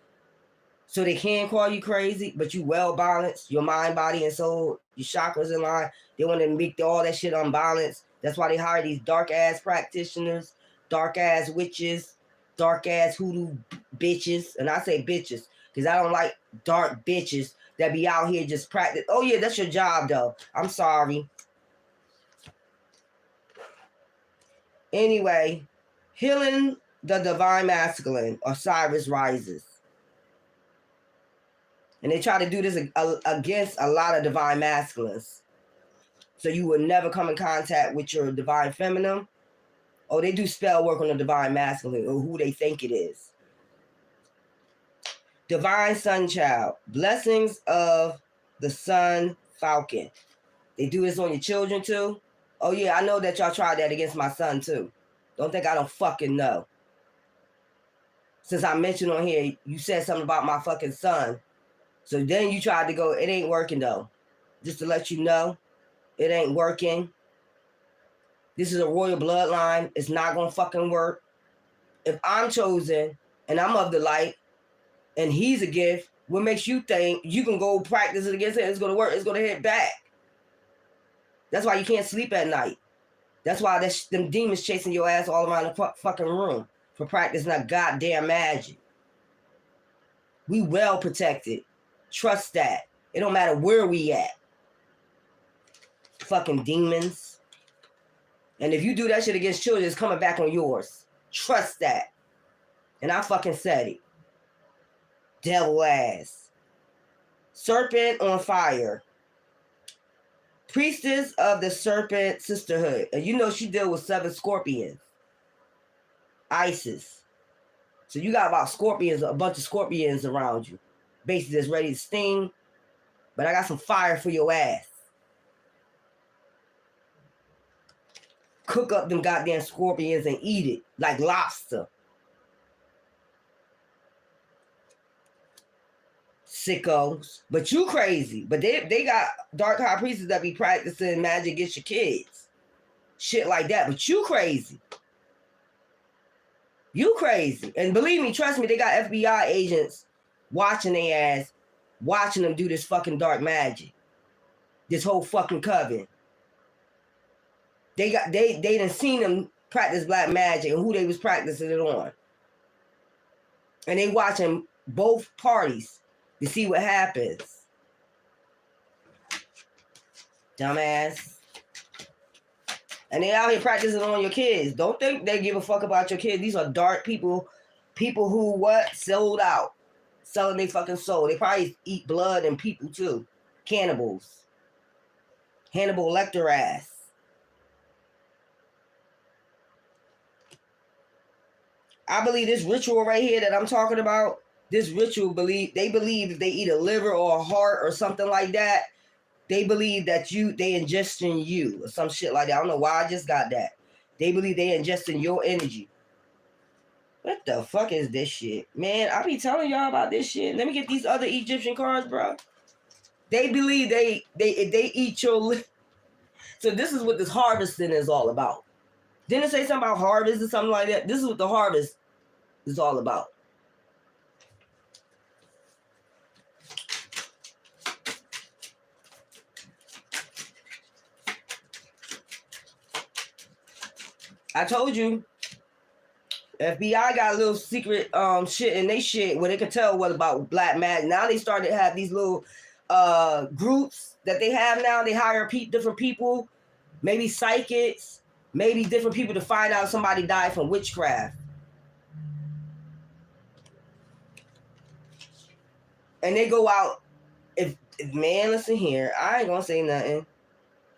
so they can call you crazy, but you well balanced, your mind, body, and soul, your chakras in line. They want to make all that shit unbalanced. That's why they hire these dark ass practitioners, dark ass witches, dark ass hoodoo bitches. And I say bitches because I don't like dark bitches that be out here just practice. Oh yeah, that's your job though. I'm sorry. Anyway, healing the divine masculine, Osiris rises. And they try to do this against a lot of divine masculines. So you will never come in contact with your divine feminine. Oh, they do spell work on the divine masculine or who they think it is. Divine sun child. Blessings of the sun falcon. They do this on your children too. Oh yeah, I know that y'all tried that against my son too. Don't think I don't fucking know. Since I mentioned on here, you said something about my fucking son. So then you tried to go, it ain't working though. Just to let you know, it ain't working. This is a royal bloodline. It's not gonna fucking work. If I'm chosen and I'm of the light and he's a gift, what makes you think you can go practice it against it? It's gonna work. It's gonna hit back. That's why you can't sleep at night. That's why them demons chasing your ass all around the fucking room for practicing that goddamn magic. We well protected. Trust that. It don't matter where we at. Fucking demons. And if you do that shit against children, it's coming back on yours. Trust that. And I fucking said it. Devil ass. Serpent on fire. Priestess of the Serpent Sisterhood. And you know she dealt with 7 scorpions. Isis. So you got about scorpions, a bunch of scorpions around you. Basically that's ready to sting. But I got some fire for your ass. Cook up them goddamn scorpions and eat it like lobster. Sickos. But you crazy. But they got dark high priests that be practicing magic against your kids. Shit like that. But you crazy. You crazy. And believe me, trust me, they got FBI agents watching their ass, watching them do this fucking dark magic. This whole fucking coven. They done seen them practice black magic and who they was practicing it on. And they watching both parties to see what happens. Dumbass. And they out here practicing on your kids. Don't think they give a fuck about your kids. These are dark people. People who what? Sold out. Selling their fucking soul. They probably eat blood and people too. Cannibals. Hannibal Lecter ass. I believe this ritual right here that I'm talking about, this ritual they believe if they eat a liver or a heart or something like that, they believe that they ingesting you or some shit like that. I don't know why I just got that. They believe they ingesting your energy. What the fuck is this shit? Man, I be telling y'all about this shit. Let me get these other Egyptian cards, bro. They believe they eat your liver. So this is what this harvesting is all about. Didn't it say something about harvest or something like that? This is what the harvest is all about. I told you, FBI got a little secret shit in they shit where they could tell what about black magic. Now they started to have these little groups that they have now. They hire different people, maybe psychics, maybe different people to find out if somebody died from witchcraft. And they go out, if Man, listen here. I ain't gonna say nothing.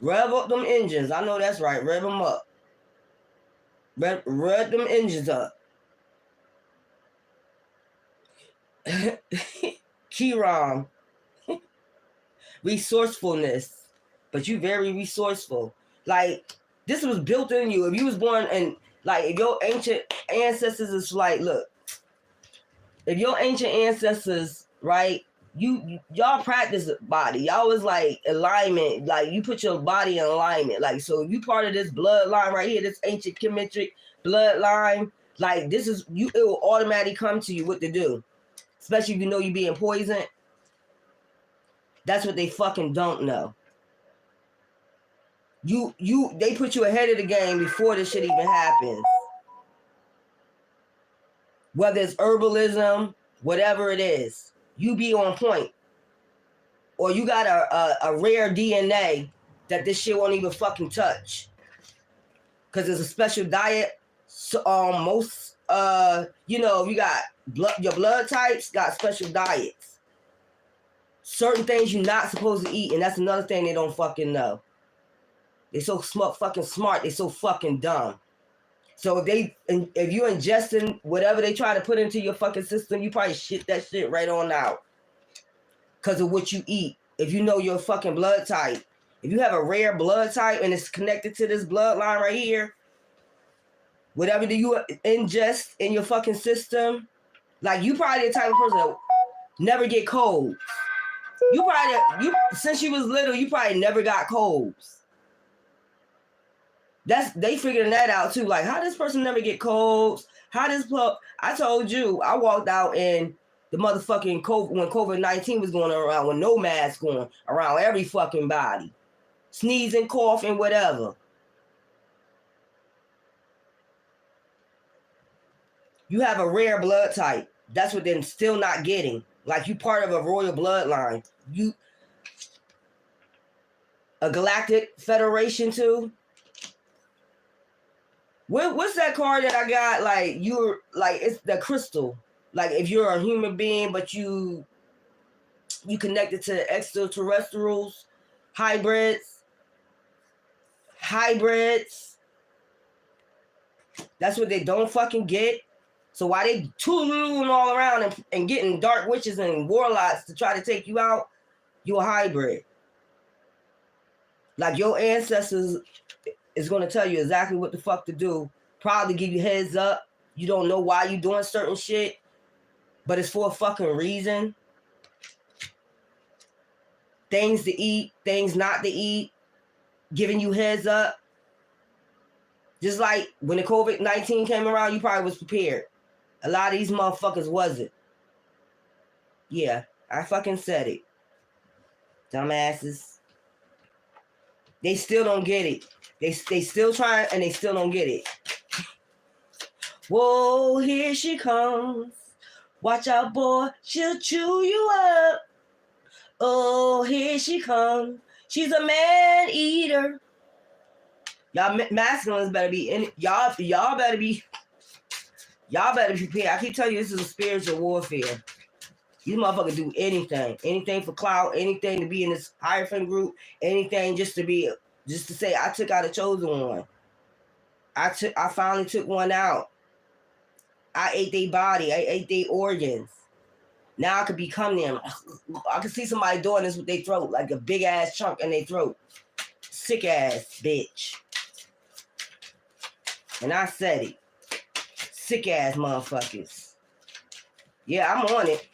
Rev up them engines. I know that's right. Rev them up. Rev them engines up. Chiron. Resourcefulness. But you very resourceful. Like, this was built in you. If you was born and, like, if your ancient ancestors is like, look, if your ancient ancestors, right, y'all practice body. Y'all was like alignment, like you put your body in alignment. Like, so if you part of this bloodline right here, this ancient Kemetric bloodline, like this is you, it will automatically come to you what to do. Especially if you know you're being poisoned. That's what they fucking don't know. They put you ahead of the game before this shit even happens. Whether it's herbalism, whatever it is, you be on point. Or you got a rare DNA that this shit won't even fucking touch. Because it's a special diet. So, most, you know, you got your blood types got special diets. Certain things you're not supposed to eat, and that's another thing they don't fucking know. They're so fucking smart, they're so fucking dumb. So if you ingesting whatever they try to put into your fucking system, you probably shit that shit right on out. Because of what you eat. If you know your fucking blood type. If you have a rare blood type and it's connected to this bloodline right here, whatever do you ingest in your fucking system, like you probably the type of person that never get colds. Since you was little, you probably never got colds. They figuring that out too. Like, how this person never get colds? I told you, I walked out in the motherfucking COVID, when COVID-19 was going around, with no mask on, around every fucking body. Sneezing, coughing, whatever. You have a rare blood type. That's what they're still not getting. Like, you part of a royal bloodline. You a galactic federation too. What's that card that I got? Like, you're like, it's the crystal. Like, if you're a human being, but you connected to extraterrestrials, hybrids. That's what they don't fucking get. So why they tootling all around and getting dark witches and warlocks to try to take you out, you're a hybrid. Like, your ancestors is going to tell you exactly what the fuck to do. Probably give you heads up. You don't know why you doing certain shit, but it's for a fucking reason. Things to eat, things not to eat, giving you heads up. Just like when the COVID-19 came around, you probably was prepared. A lot of these motherfuckers wasn't. Yeah, I fucking said it. Dumbasses. They still don't get it. They still trying and they still don't get it. Whoa, here she comes. Watch out, boy. She'll chew you up. Oh, here she comes. She's a man eater. Y'all masculines better be in it. Y'all better be prepared. I keep telling you, this is a spiritual warfare. These motherfuckers do anything. Anything for clout, anything to be in this hierophant group, anything just to say, I took out a chosen one. I finally took one out. I ate their body. I ate their organs. Now I could become them. I could see somebody doing this with their throat, like a big ass chunk in their throat. Sick ass bitch. And I said it. Sick ass motherfuckers. Yeah, I'm on it.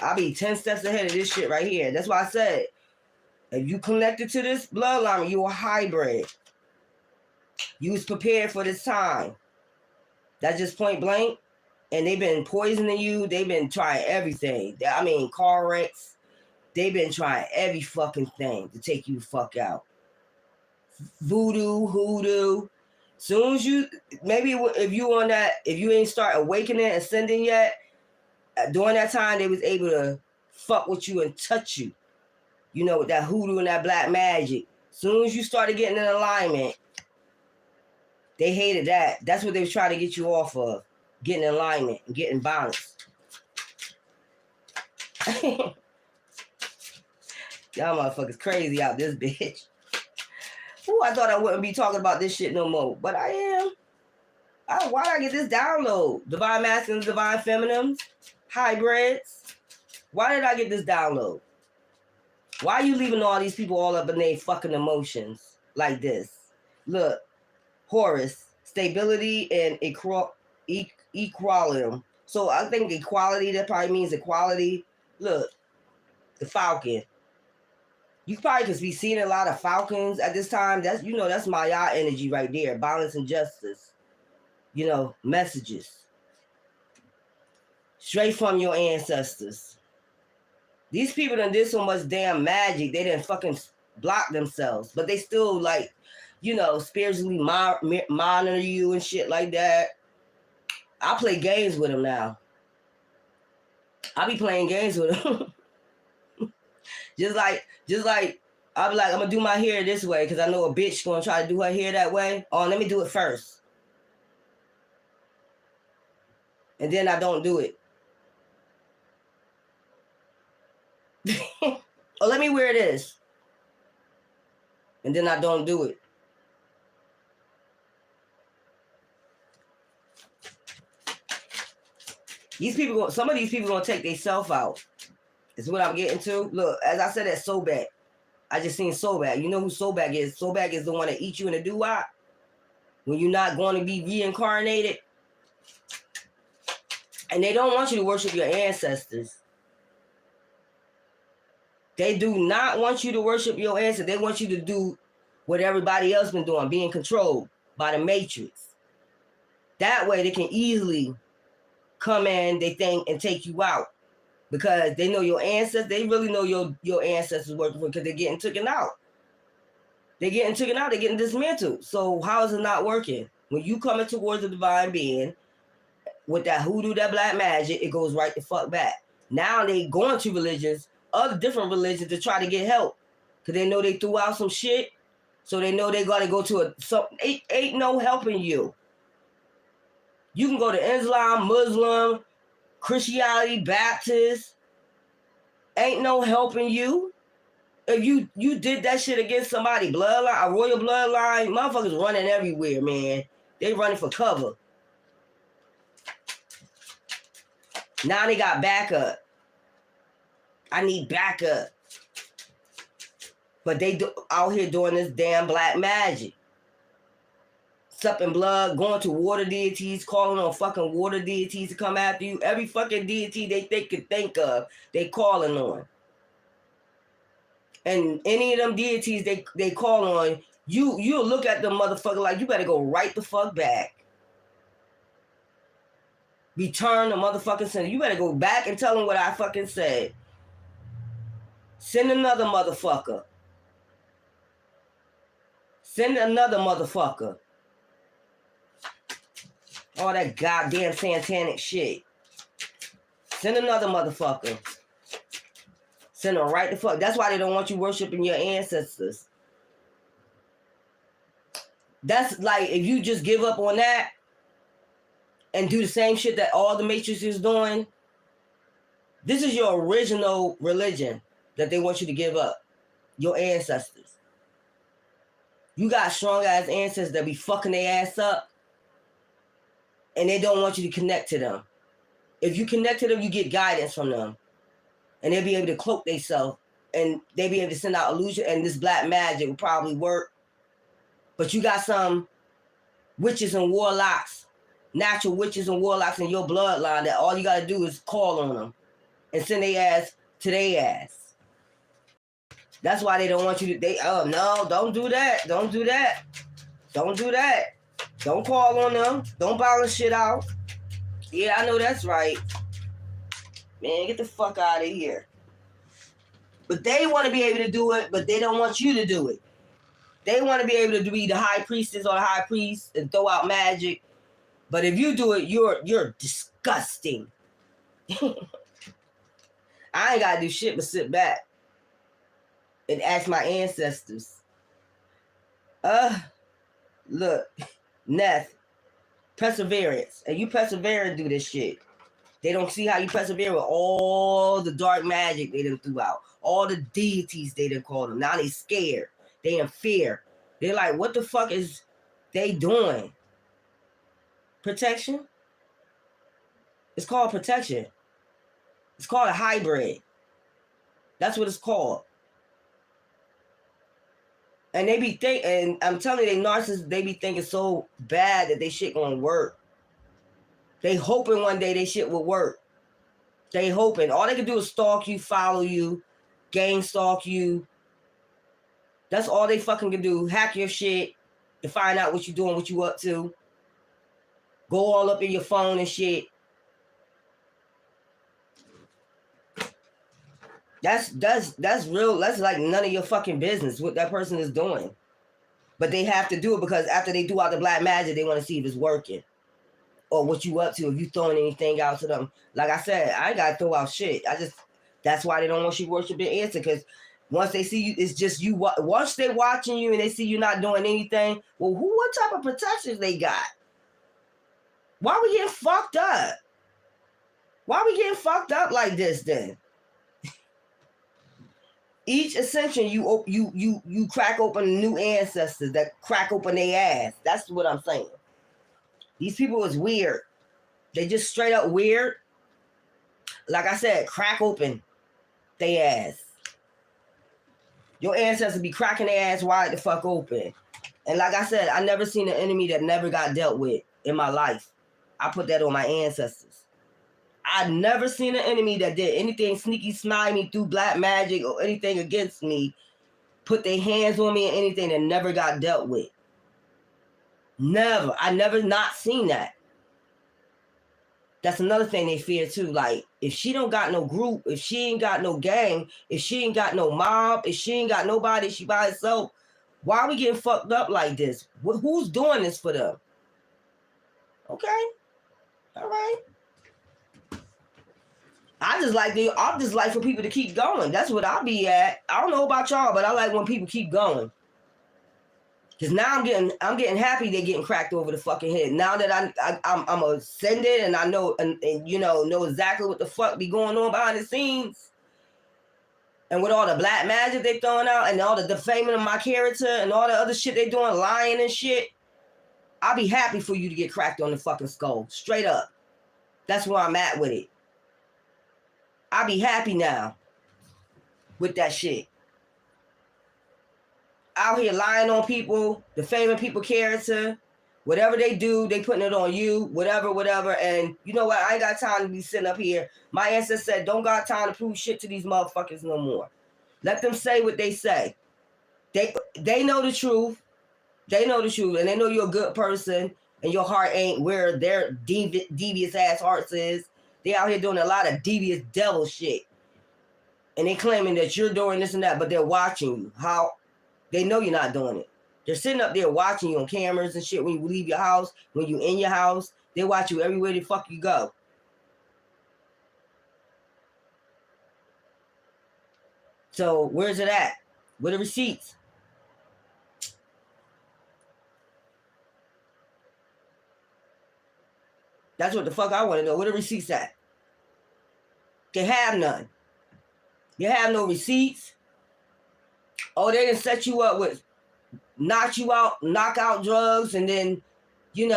I'll be 10 steps ahead of this shit right here. That's why I said, if you connected to this bloodline, you a hybrid. You was prepared for this time. That's just point blank. And they've been poisoning you. They've been trying everything. I mean, car wrecks. They've been trying every fucking thing to take you the fuck out. Voodoo, hoodoo. Soon as you, maybe if you ain't start awakening, ascending yet, during that time, they was able to fuck with you and touch you. You know, with that hoodoo and that black magic. Soon as you started getting in alignment, they hated that. That's what they was trying to get you off of. Getting in alignment and getting balanced. Y'all motherfuckers crazy out this bitch. Ooh, I thought I wouldn't be talking about this shit no more, but I am. Why did I get this download? Divine masculines, divine feminines, hybrids. Why did I get this download? Why are you leaving all these people all up in their fucking emotions like this? Look, Horus, stability and equilibrium. So I think equality, that probably means equality. Look, the Falcon. You probably could be seeing a lot of Falcons at this time. That's, you know, that's Maya energy right there. Balance and justice. You know, messages. Straight from your ancestors. These people done did so much damn magic, they didn't fucking block themselves. But they still, like, you know, spiritually monitor you and shit like that. I play games with them now. I be playing games with them. just like, I'll be like, I'm gonna do my hair this way because I know a bitch gonna try to do her hair that way. Oh, let me do it first. And then I don't do it. Or let me wear this. And then I don't do it. These people, some of these people gonna take themselves out. Is what I'm getting to. Look, as I said, that's Sobek. I just seen Sobek. You know who Sobek is? Sobek is the one that eats you in the doo-wop. When you're not going to be reincarnated. And they don't want you to worship your ancestors. They do not want you to worship your ancestors. They want you to do what everybody else been doing, being controlled by the matrix. That way they can easily come in, they think, and take you out. Because they know your ancestors, they really know your ancestors working for, because they're getting taken out. They're getting taken out, they're getting dismantled. So how is it not working? When you coming towards the divine being, with that hoodoo, that black magic, it goes right the fuck back. Now they going to religions, other different religions, to try to get help. Because they know they threw out some shit. So they know they got to go to ain't no helping you. You can go to Islam, Muslim, Christianity, Baptist. Ain't no helping you. If you did that shit against somebody, bloodline, a royal bloodline, motherfuckers running everywhere, man. They running for cover. Now they got backup. I need backup. But they out here doing this damn black magic. Sucking blood, going to water deities, calling on fucking water deities to come after you. Every fucking deity they could think of, they calling on. And any of them deities they call on, you'll look at them motherfucker like you better go right the fuck back. Return the motherfucking sin. You better go back and tell them what I fucking said. Send another motherfucker. Send another motherfucker. All that goddamn satanic shit. Send another motherfucker. Send them right the fuck. That's why they don't want you worshiping your ancestors. That's like, if you just give up on that and do the same shit that all the Matrix is doing, this is your original religion that they want you to give up. Your ancestors. You got strong ass ancestors that be fucking their ass up, and they don't want you to connect to them. If you connect to them, you get guidance from them. And they'll be able to cloak themselves, and they'll be able to send out illusion, and this black magic will probably work. But you got some witches and warlocks, natural witches and warlocks in your bloodline that all you got to do is call on them and send their ass to their ass. That's why they don't want you to, oh no, don't do that. Don't do that. Don't do that. Don't call on them. Don't balance shit out. Yeah, I know that's right. Man, get the fuck out of here. But they want to be able to do it, but they don't want you to do it. They want to be able to be the high priestess or the high priest and throw out magic. But if you do it, you're disgusting. I ain't got to do shit but sit back and ask my ancestors. Look, Neth, perseverance. And you persevere and do this shit. They don't see how you persevere with all the dark magic they done threw out. all the deities they done called them. Now they scared. They in fear. They're like, what the fuck is they doing? Protection? It's called protection. It's called a hybrid. That's what it's called. And they be and I'm telling you, they narcissists, they be thinking so bad that they shit gonna work. They hoping one day they shit will work. They hoping. All they can do is stalk you, follow you, gang stalk you. That's all they fucking can do. Hack your shit to find out what you doing, what you up to. Go all up in your phone and shit. That's real. That's like none of your fucking business what that person is doing. But they have to do it because after they do all the black magic, they want to see if it's working. Or what you up to, if you throwing anything out to them. Like I said, I ain't got to throw out shit. That's why they don't want you worshiping answer, because once they see you, it's just you. Once they watching you and they see you not doing anything, well, what type of protections they got? Why we getting fucked up? Why we getting fucked up like this then? Each ascension, you crack open new ancestors that crack open their ass. That's what I'm saying. These people is weird. They just straight up weird. Like I said, crack open their ass. Your ancestors be cracking their ass wide the fuck open. And like I said, I never seen an enemy that never got dealt with in my life. I put that on my ancestors. I never seen an enemy that did anything sneaky, slimy, through black magic or anything against me, put their hands on me or anything that never got dealt with. Never. I never not seen that. That's another thing they fear too. Like, if she don't got no group, if she ain't got no gang, if she ain't got no mob, if she ain't got nobody, she by herself, why are we getting fucked up like this? Who's doing this for them? Okay. All right. I just like for people to keep going. That's what I be at. I don't know about y'all, but I like when people keep going. Cause now I'm getting happy they're getting cracked over the fucking head. Now that I'm ascended and I know and you know exactly what the fuck be going on behind the scenes. And with all the black magic they throwing out and all the defaming of my character and all the other shit they doing, lying and shit, I'll be happy for you to get cracked on the fucking skull. Straight up. That's where I'm at with it. I'll be happy now with that shit. Out here lying on people, defaming people's character, whatever they do, they putting it on you, whatever. And you know what? I ain't got time to be sitting up here. My ancestor said, don't got time to prove shit to these motherfuckers no more. Let them say what they say. They know the truth. They know the truth, and they know you're a good person, and your heart ain't where their devious ass hearts is. They out here doing a lot of devious devil shit. And they claiming that you're doing this and that, but they're watching you. How? They know you're not doing it. They're sitting up there watching you on cameras and shit when you leave your house, when you in your house. They watch you everywhere the fuck you go. So where's it at? Where the receipts? That's what the fuck I want to know. Where the receipts at? They have none. You have no receipts. Oh, they didn't set you up with knockout drugs, and then, did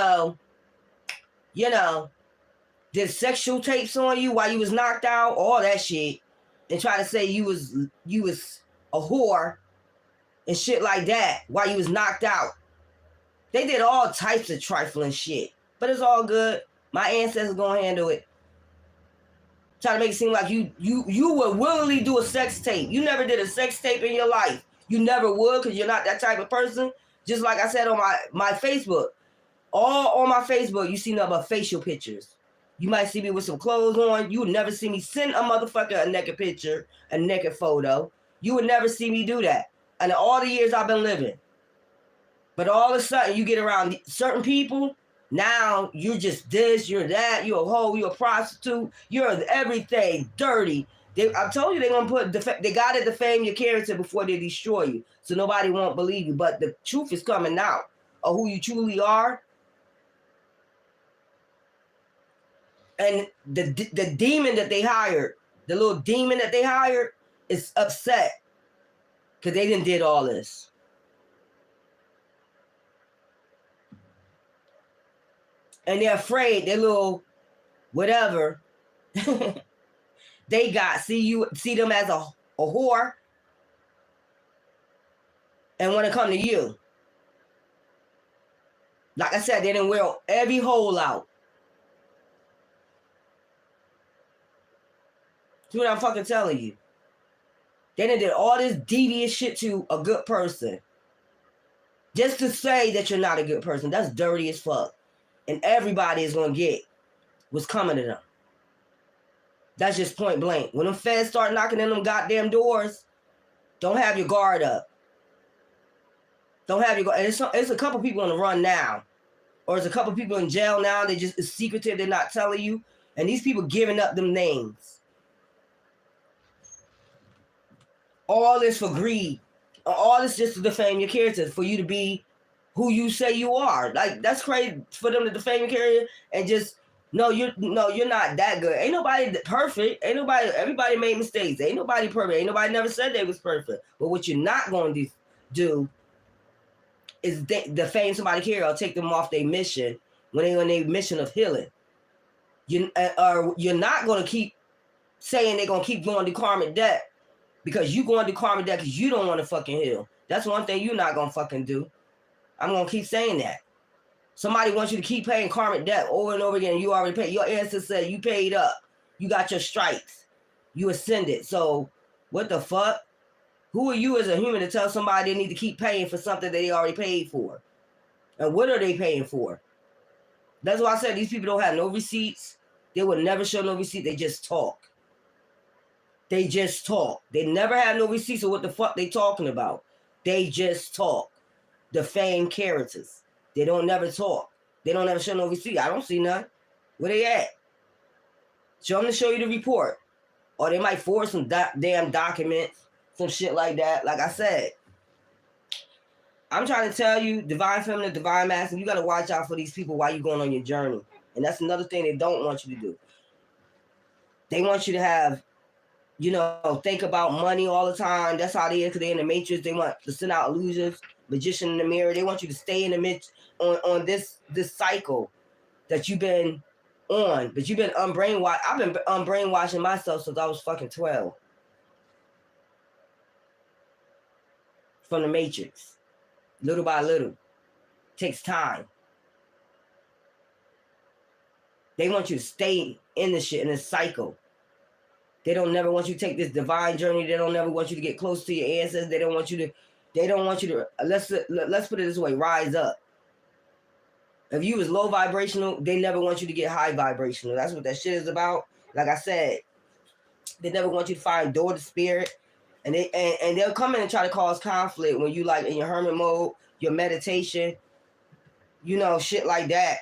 sexual tapes on you while you was knocked out, all that shit, and try to say you was a whore and shit like that while you was knocked out. They did all types of trifling shit, but it's all good. My ancestors gonna handle it. Try to make it seem like you would willingly do a sex tape. You never did a sex tape in your life. You never would, because you're not that type of person. Just like I said on my Facebook. All on my Facebook, you see nothing but facial pictures. You might see me with some clothes on. You would never see me send a motherfucker a naked picture, a naked photo. You would never see me do that. And all the years I've been living. But all of a sudden, you get around certain people. Now you're just this, you're that, you're a hoe, you're a prostitute, you're everything dirty. I told you they're gonna they gotta defame your character before they destroy you, so nobody won't believe you. But the truth is coming out of who you truly are. And the demon that they hired, the little demon that they hired, is upset because they done did all this. And they're afraid their little whatever they got, see them as a whore and want to come to you. Like I said, they didn't wear every hole out. See what I'm fucking telling you? They done did all this devious shit to a good person. Just to say that you're not a good person. That's dirty as fuck. And everybody is going to get what's coming to them. That's just point blank. When them feds start knocking in them goddamn doors, don't have your guard up. Don't have your guard. And it's a couple people on the run now. Or it's a couple people in jail now. They just, it's secretive. They're not telling you. And these people giving up them names. All this for greed. All this just to defame your character. For you to be who you say you are. Like, that's crazy for them to defame your character and just, no, you're not that good. Ain't nobody perfect. Ain't nobody, everybody made mistakes. Ain't nobody perfect. Ain't nobody never said they was perfect. But what you're not going to do is defame somebody's character or take them off their mission when they're on their mission of healing. You're not going to keep saying they're going to keep going to karmic debt because you going to karmic debt because you don't want to fucking heal. That's one thing you're not going to fucking do. I'm going to keep saying that. Somebody wants you to keep paying karmic debt over and over again. And you already paid. Your ancestors said you paid up. You got your stripes. You ascended. So what the fuck? Who are you as a human to tell somebody they need to keep paying for something that they already paid for? And what are they paying for? That's why I said these people don't have no receipts. They would never show no receipt. They just talk. They just talk. They never have no receipts of what the fuck they talking about. They just talk. Defame characters. They don't never talk. They don't ever show no receipt. I don't see none. Where they at? Show them to show you the report. Or they might forward some damn documents. Some shit like that. Like I said. I'm trying to tell you, divine feminine, divine masculine, you got to watch out for these people while you're going on your journey. And that's another thing they don't want you to do. They want you to have, think about money all the time. That's how they is, because they're in the matrix. They want to send out illusions. Magician in the mirror. They want you to stay in the midst on this cycle that you've been on, but you've been unbrainwashed. I've been unbrainwashing myself since I was fucking 12 from the matrix, little by little. Takes time. They want you to stay in this shit, in this cycle. They don't never want you to take this divine journey. They don't never want you to get close to your ancestors. They don't want you to, let's put it this way, rise up. If you was low vibrational, they never want you to get high vibrational. That's what that shit is about. Like I said, they never want you to find door to spirit. And they'll come in and try to cause conflict when you like in your hermit mode, your meditation, shit like that.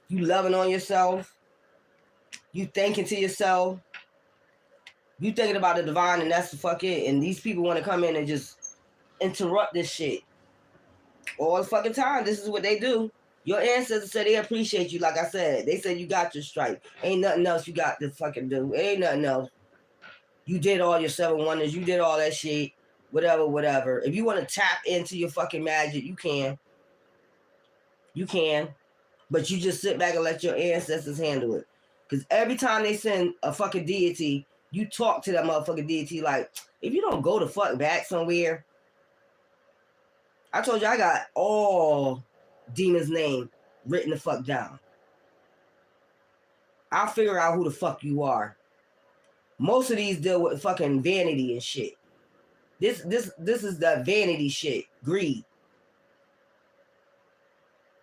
You loving on yourself. You thinking to yourself. You thinking about the divine, and that's the fuck it. And these people want to come in and just interrupt this shit all the fucking time. This is what they do. Your ancestors said they appreciate you. Like I said, they said you got your stripe. Ain't nothing else you got to fucking do. Ain't nothing else. You did all your 7 wonders. You did all that shit. Whatever. If you want to tap into your fucking magic, you can. You can. But you just sit back and let your ancestors handle it. Because every time they send a fucking deity, you talk to that motherfucking deity like, if you don't go the fuck back somewhere. I told you I got all demons' name written the fuck down. I'll figure out who the fuck you are. Most of these deal with fucking vanity and shit. This is the vanity shit. Greed.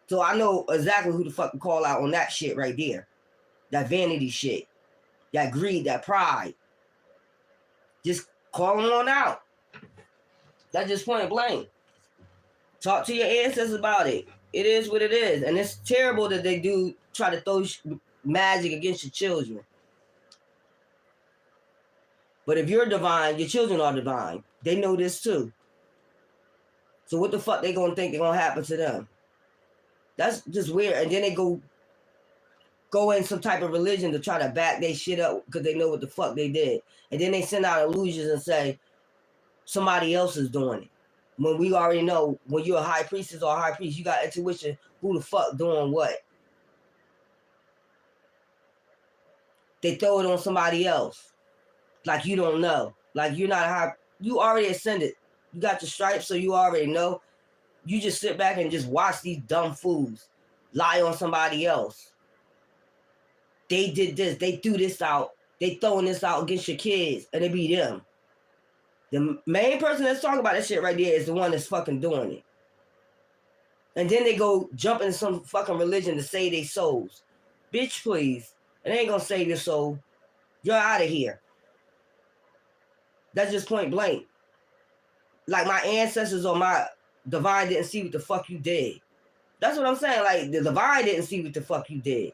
So I know exactly who the fuck to call out on that shit right there. That vanity shit. That greed, that pride. Just call them on out. That's just point blank. Talk to your ancestors about it. It is what it is. And it's terrible that they do try to throw magic against your children. But if you're divine, your children are divine. They know this too. So what the fuck they gonna think they're gonna happen to them? That's just weird. And then they go in some type of religion to try to back their shit up because they know what the fuck they did. And then they send out illusions and say, somebody else is doing it. When we already know, when you're a high priestess or a high priest, you got intuition, who the fuck doing what. They throw it on somebody else. Like you don't know. Like you're not a high, you already ascended. You got your stripes, so you already know. You just sit back and just watch these dumb fools lie on somebody else. They did this, they threw this out, they throwing this out against your kids, and it be them. The main person that's talking about that shit right there is the one that's fucking doing it. And then they go jump into some fucking religion to save their souls. Bitch, please. It ain't gonna save your soul. You're out of here. That's just point blank. Like my ancestors or my divine didn't see what the fuck you did. That's what I'm saying. Like the divine didn't see what the fuck you did.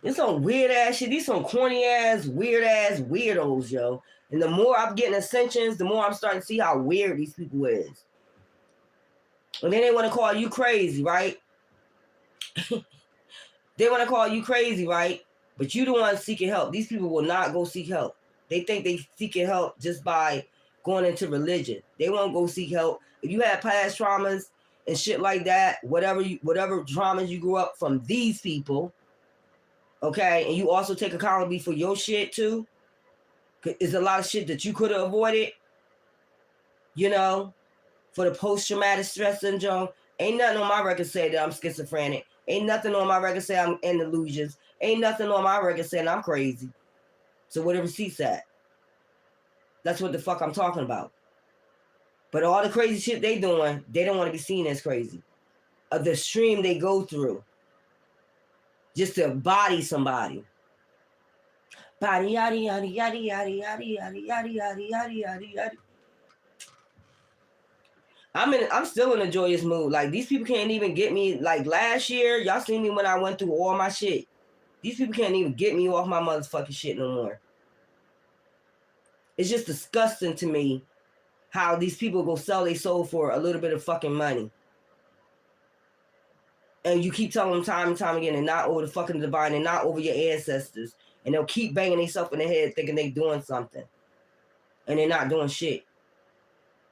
It's some weird ass shit. These some corny ass, weird ass weirdos, yo. And the more I'm getting ascensions, the more I'm starting to see how weird these people is. And then they want to call you crazy, right? They want to call you crazy, right? But you the one seeking help. These people will not go seek help. They think they seeking help just by going into religion. They won't go seek help. If you have past traumas and shit like that, whatever traumas you grew up from these people, okay, and you also take accountability for your shit too, is a lot of shit that you could have avoided, you know, for the post-traumatic stress syndrome. Ain't nothing on my record say that I'm schizophrenic. Ain't nothing on my record say I'm in delusions. Ain't nothing on my record saying I'm crazy. So where the receipts at? That's what the fuck I'm talking about. But all the crazy shit they doing, they don't want to be seen as crazy. Of the stream they go through. Just to body somebody. Body yaddy yaddy yaddy yaddy yaddy yaddy yaddy yaddy yaddy yaddy yaddy. I'm still in a joyous mood. Like these people can't even get me. Like last year, y'all seen me when I went through all my shit. These people can't even get me off my motherfucking shit no more. It's just disgusting to me how these people go sell their soul for a little bit of fucking money. And you keep telling them time and time again, they're not over the fucking divine, they're not over your ancestors. And they'll keep banging themselves in the head thinking they're doing something. And they're not doing shit.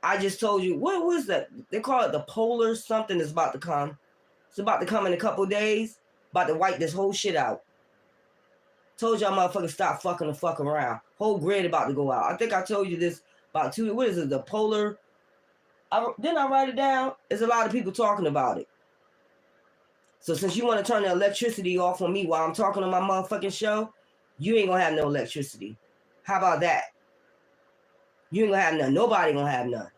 I just told you, what was that? They call it the polar something that's about to come. It's about to come in a couple days. About to wipe this whole shit out. Told y'all motherfuckers stop fucking the fuck around. Whole grid about to go out. I think I told you this about what is it? The polar. Didn't I write it down? There's a lot of people talking about it. So since you want to turn the electricity off on me while I'm talking on my motherfucking show, you ain't gonna have no electricity. How about that? You ain't gonna have none. Nobody gonna have none.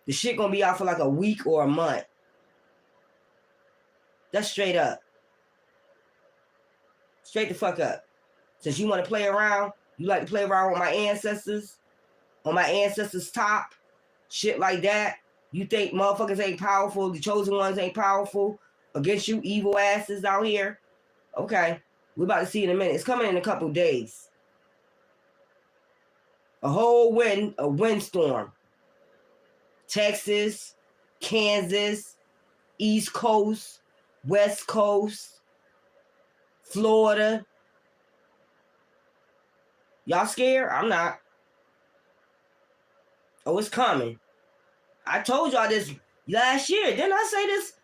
The shit gonna be out for like a week or a month. That's straight up. Straight the fuck up. Since you want to play around, you like to play around with my ancestors, on my ancestors' top, shit like that. You think motherfuckers ain't powerful, the chosen ones ain't powerful against you evil asses out here? Okay, we're about to see in a minute. It's coming in a couple days. A windstorm. Texas, Kansas, East Coast, West Coast, Florida. Y'all scared? I'm not. Oh, it's coming. I told y'all this last year. Didn't I say this?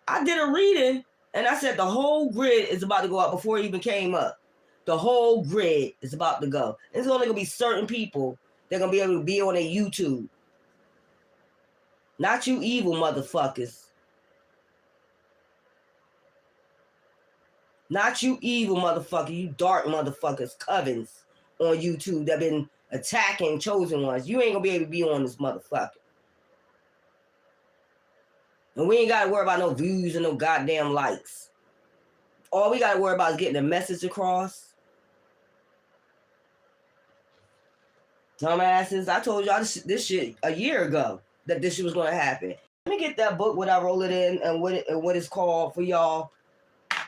I did a reading and I said the whole grid is about to go up before it even came up. The whole grid is about to go. It's only going to be certain people that are going to be able to be on a YouTube. Not you evil motherfuckers. Not you evil motherfucker. You dark motherfuckers, covens on YouTube that been attacking chosen ones. You ain't going to be able to be on this motherfucker. And we ain't got to worry about no views and no goddamn likes. All we got to worry about is getting the message across. Dumbasses, I told y'all this shit a year ago that this shit was going to happen. Let me get that book, what I roll it in, and what it's called for y'all.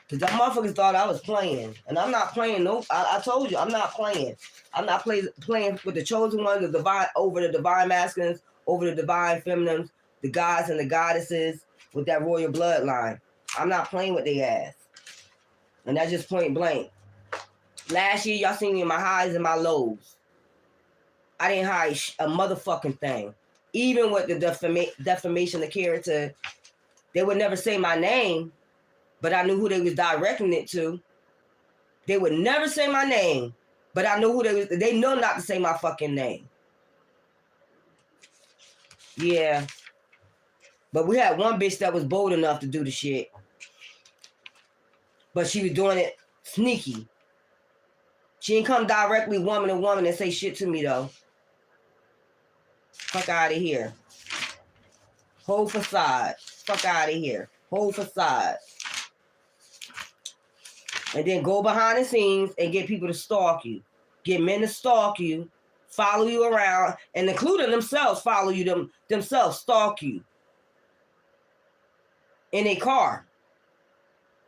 Because that motherfuckers thought I was playing. And I'm not playing. Nope. I told you, I'm not playing. I'm not playing with the chosen ones, the divine, over the divine masculines, over the divine feminines, the gods and the goddesses with that royal bloodline. I'm not playing with their ass. And that's just point blank. Last year, y'all seen me in my highs and my lows. I didn't hide a motherfucking thing. Even with the defamation of character, they would never say my name, but I knew who they was directing it to. They would never say my name, but I knew who they was. They know not to say my fucking name. Yeah. But we had one bitch that was bold enough to do the shit. But she was doing it sneaky. She didn't come directly woman to woman and say shit to me, though. Fuck out of here. Whole facade. Fuck out of here. Whole facade. And then go behind the scenes and get people to stalk you. Get men to stalk you, follow you around, and including themselves, follow you themselves, stalk you. In a car.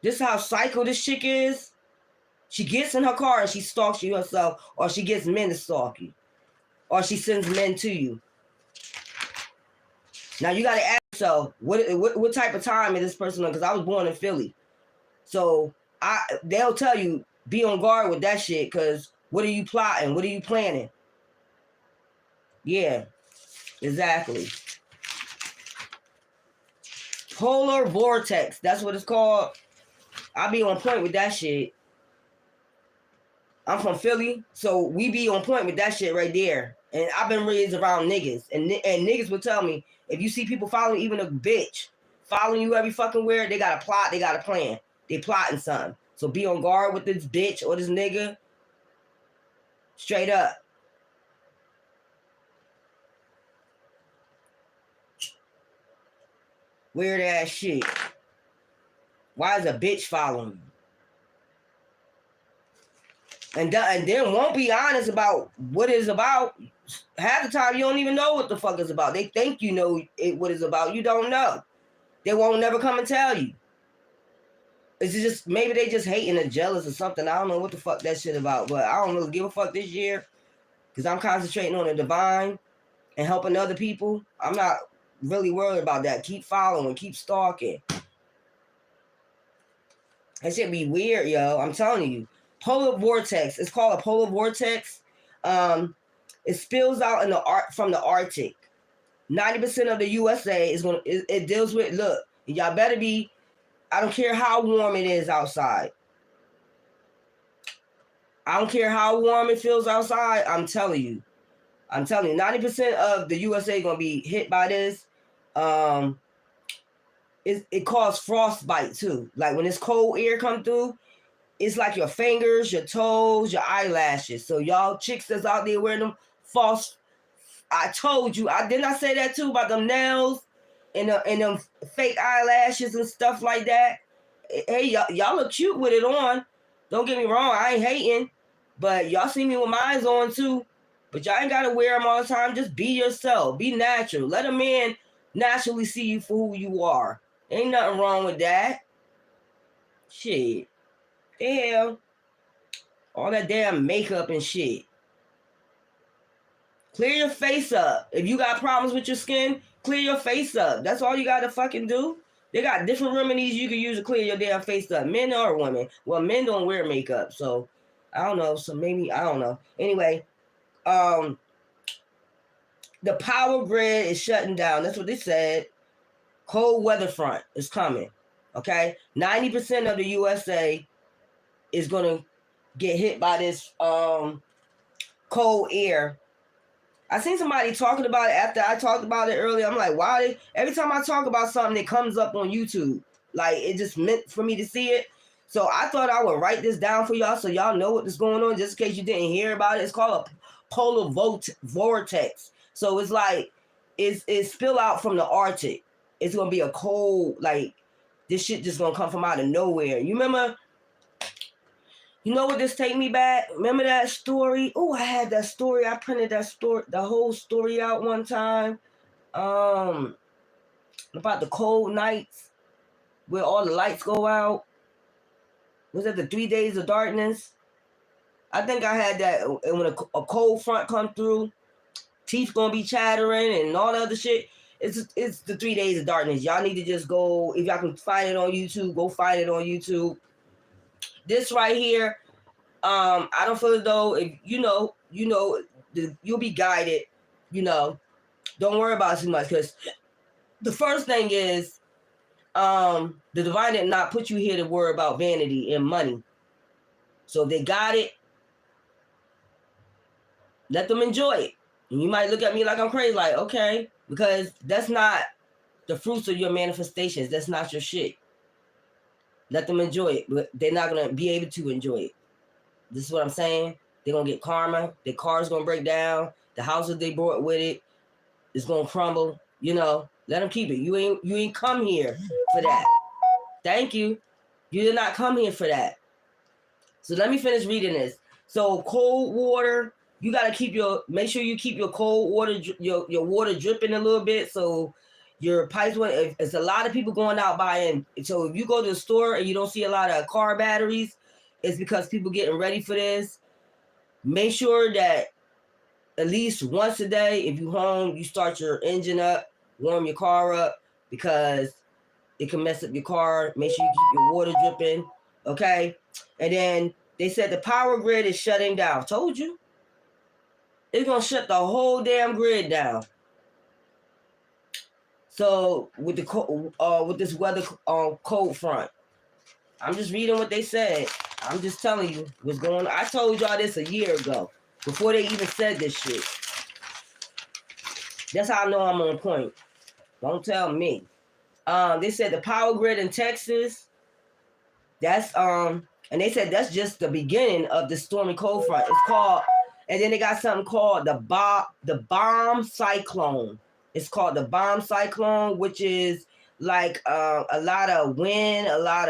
This is how psycho this chick is. She gets in her car and she stalks you herself, or she gets men to stalk you, or she sends men to you. Now you gotta ask yourself, what type of time is this person on? Because I was born in Philly. So they'll tell you, be on guard with that shit, because what are you plotting? What are you planning? Yeah, exactly. Polar vortex, that's what it's called. I be on point with that shit. I'm from Philly, so we be on point with that shit right there. And I've been raised around niggas, and niggas will tell me, if you see people following, even a bitch following you every fucking where, they got a plot, they got a plan, they plotting something. So be on guard with this bitch or this nigga. Straight up. Weird ass shit. Why is a bitch following you? And then won't be honest about what it's about. Half the time you don't even know what the fuck it's about. They think you know what it's about. You don't know. They won't never come and tell you. It's just, maybe they just hating or jealous or something. I don't know what the fuck that shit about. But I don't really give a fuck this year, because I'm concentrating on the divine and helping other people. I'm not really worried about that. Keep following, keep stalking. That shit be weird, yo. I'm telling you. Polar vortex. It's called a polar vortex. It spills out from the Arctic. 90% of the USA is gonna. It deals with. Look, y'all better be. I don't care how warm it is outside. I don't care how warm it feels outside. I'm telling you. 90% of the USA gonna be hit by this. It causes frostbite too. Like when this cold air come through, it's like your fingers, your toes, your eyelashes. So y'all chicks that's out there wearing them false, I told you, didn't I say that too about them nails and them fake eyelashes and stuff like that? Hey, y'all look cute with it on. Don't get me wrong, I ain't hating, but y'all see me with my eyes on too. But y'all ain't gotta wear them all the time. Just be yourself. Be natural. Let a man naturally see you for who you are. Ain't nothing wrong with that. Shit. The hell? All that damn makeup and shit. Clear your face up. If you got problems with your skin, clear your face up. That's all you gotta fucking do. They got different remedies you can use to clear your damn face up. Men or women. Well, men don't wear makeup, so I don't know. So maybe, I don't know. Anyway, the power grid is shutting down. That's what they said. Cold weather front is coming. Okay? 90% of the USA is going to get hit by this cold air. I seen somebody talking about it after I talked about it earlier. I'm like, why? Every time I talk about something, it comes up on YouTube. Like, it just meant for me to see it. So I thought I would write this down for y'all so y'all know what is going on, just in case you didn't hear about it. It's called a polar vortex. So it's like, it's spill out from the Arctic. It's going to be a cold, like, this shit just going to come from out of nowhere. You remember? You know what this take me back? Remember that story? Oh, I had that story. I printed that story, the whole story out one time. About the cold nights where all the lights go out. Was that the 3 days of darkness? I think I had that when a cold front come through. Teeth gonna be chattering and all the other shit. It's the 3 days of darkness. Y'all need to just go, if y'all can find it on YouTube, go find it on YouTube. This right here I don't feel as though if you'll be guided. Don't worry about it too much, because the first thing is the divine did not put you here to worry about vanity and money. So if they got it, let them enjoy it. And you might look at me like I'm crazy, like, okay, because that's not the fruits of your manifestations. That's not your shit. Let them enjoy it, but they're not going to be able to enjoy it. This is what I'm saying. They're going to get karma. Their car's going to break down. The houses they brought with it is going to crumble. Let them keep it. You ain't come here for that. Thank you. You did not come here for that. So let me finish reading this. So cold water, you got to make sure you keep your cold water, your water dripping a little bit. So your pipes, it's a lot of people going out buying. So if you go to the store and you don't see a lot of car batteries, it's because people getting ready for this. Make sure that at least once a day, if you home, you start your engine up, warm your car up, because it can mess up your car. Make sure you keep your water dripping, okay? And then they said the power grid is shutting down. Told you. It's going to shut the whole damn grid down. So with this weather cold front, I'm just reading what they said. I'm just telling you what's going on. I told y'all this a year ago, before they even said this shit. That's how I know I'm on point. Don't tell me. They said the power grid in Texas, that's and they said that's just the beginning of the stormy cold front. It's called, and then they got something called the bomb cyclone. It's called the bomb cyclone, which is like a lot of wind, a lot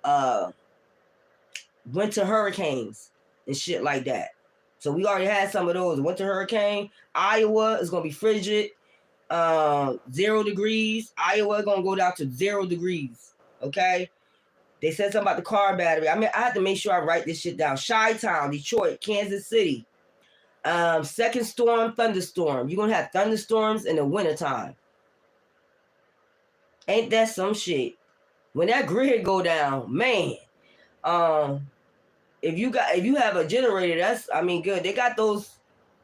of winter hurricanes and shit like that. So we already had some of those. Winter hurricane. Iowa is gonna be frigid. 0 degrees. Iowa gonna go down to 0 degrees. Okay. They said something about the car battery. I mean, I had to make sure I write this shit down. Chi-Town, Detroit, Kansas City. Second storm, thunderstorm. You're gonna have thunderstorms in the wintertime. Ain't that some shit? When that grid go down, man. If you have a generator, that's, I mean, good. They got those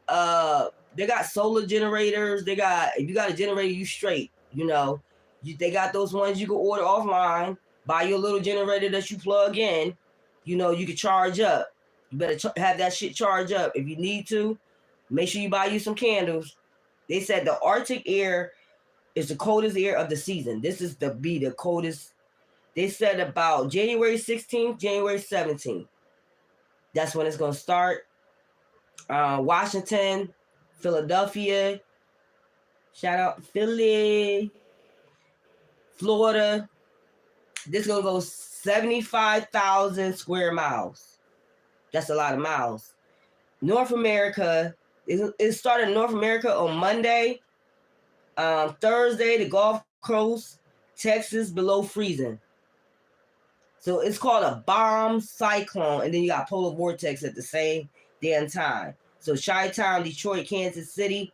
they got solar generators. If you got a generator, you straight, they got those ones you can order offline, buy your little generator that you plug in, you can charge up. You better have that shit charge up. If you need to, make sure you buy you some candles. They said the Arctic air is the coldest air of the season. This is the coldest. They said about January 16th, January 17th. That's when it's going to start. Washington, Philadelphia, shout out Philly, Florida. This is going to go 75,000 square miles. That's a lot of miles. North America, it started in North America on Monday. Thursday, the Gulf Coast, Texas below freezing. So it's called a bomb cyclone, and then you got polar vortex at the same damn time. So Chi-Town, Detroit, Kansas City,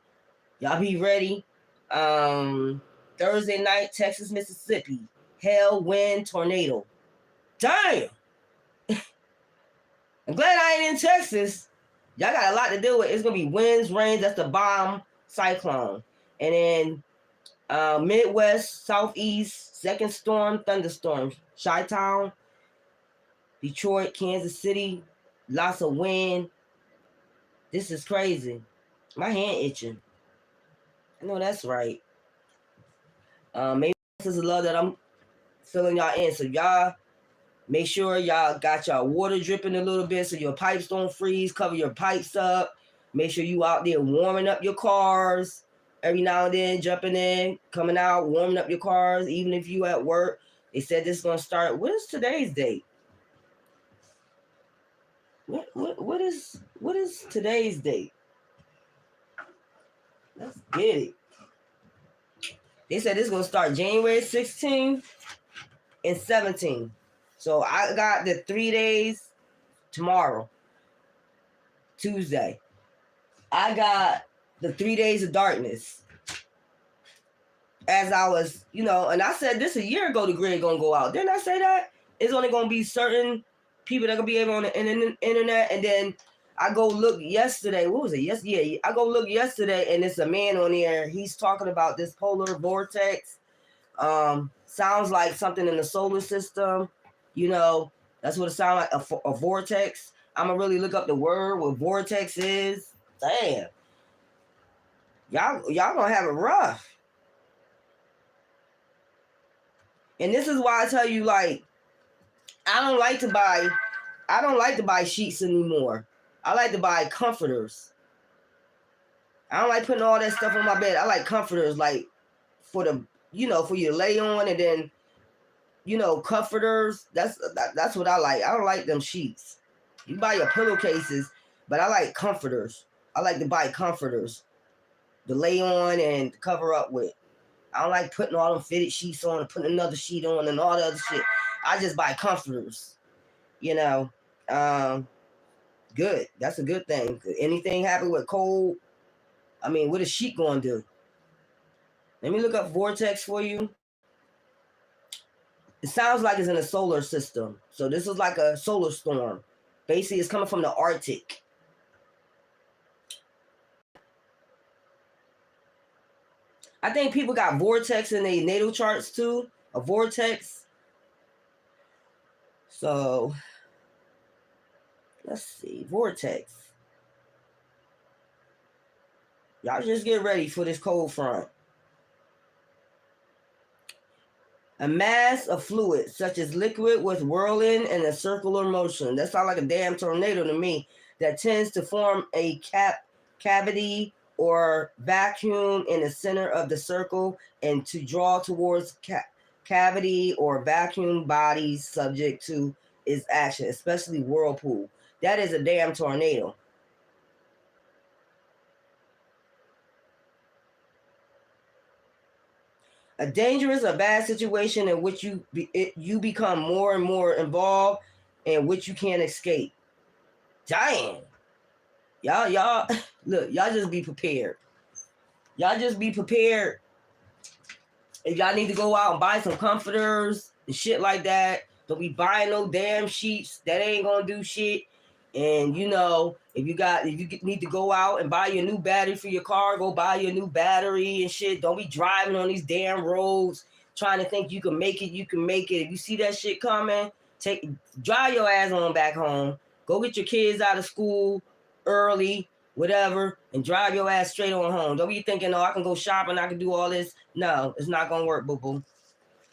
y'all be ready. Thursday night, Texas, Mississippi, hail, wind, tornado. Damn! I'm glad I ain't in Texas. Y'all got a lot to deal with. It's gonna be winds, rains. That's the bomb cyclone, and then Midwest, Southeast, second storm, thunderstorms. Chi-Town, Detroit, Kansas City, lots of wind. This is crazy. My hand itching. I know that's right. Maybe this is the love that I'm filling y'all in. So y'all make sure y'all got y'all water dripping a little bit so your pipes don't freeze. Cover your pipes up. Make sure you out there warming up your cars. Every now and then, jumping in, coming out, warming up your cars, even if you at work. They said this is going to start. What is today's date? What is today's date? Let's get it. They said this is going to start January 16th and 17th. So I got the 3 days tomorrow, Tuesday. I got the 3 days of darkness. As I was, and I said this a year ago, the grid going to go out. Didn't I say that? It's only going to be certain people that could be able on the internet. And then I go look yesterday. What was it? Yeah. I go look yesterday, and it's a man on there. He's talking about this polar vortex. Sounds like something in the solar system. You know, that's what it sounds like, a vortex. I'm gonna really look up the word, what vortex is. Damn. Y'all gonna have it rough. And this is why I tell you, like, I don't like to buy sheets anymore. I like to buy comforters. I don't like putting all that stuff on my bed. I like comforters, like for the, for you to lay on, and then, comforters. That's what I like. I don't like them sheets. You buy your pillowcases, but I like comforters. I like to buy comforters to lay on and cover up with. I don't like putting all them fitted sheets on and putting another sheet on and all the other shit. I just buy comforters. Good. That's a good thing. Anything happen with cold, what is sheet going to do? Let me look up vortex for you. It sounds like it's in a solar system. So this is like a solar storm. Basically, it's coming from the Arctic. I think people got vortex in their natal charts too. A vortex. So let's see. Vortex. Y'all just get ready for this cold front. A mass of fluid, such as liquid with whirling and a circular motion. That sounds like a damn tornado to me. That tends to form a cavity or vacuum in the center of the circle and to draw towards cavity or vacuum bodies subject to its action, especially whirlpool. That is a damn tornado. A dangerous or bad situation in which you become more and more involved and which you can't escape. Damn. Y'all, look, y'all just be prepared. Y'all just be prepared. If y'all need to go out and buy some comforters and shit like that, don't be buying no damn sheets. That ain't gonna do shit. And if you need to go out and buy your new battery for your car, go buy your new battery and shit. Don't be driving on these damn roads trying to think you can make it. You can make it. If you see that shit coming, drive your ass on back home. Go get your kids out of school early, whatever, and drive your ass straight on home. Don't be thinking, I can go shopping, I can do all this. No, it's not gonna work, boo-boo.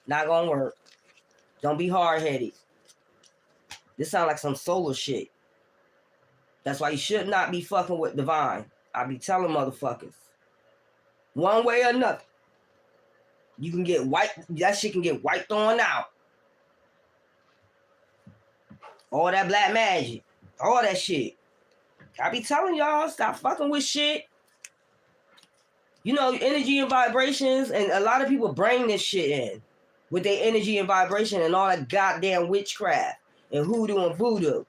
Not gonna work. Don't be hard-headed. This sounds like some solar shit. That's why you should not be fucking with divine. I be telling motherfuckers. One way or another. You can get wiped. That shit can get wiped on out. All that black magic. All that shit. I be telling y'all, stop fucking with shit. Energy and vibrations, and a lot of people bring this shit in with their energy and vibration and all that goddamn witchcraft and hoodoo and voodoo.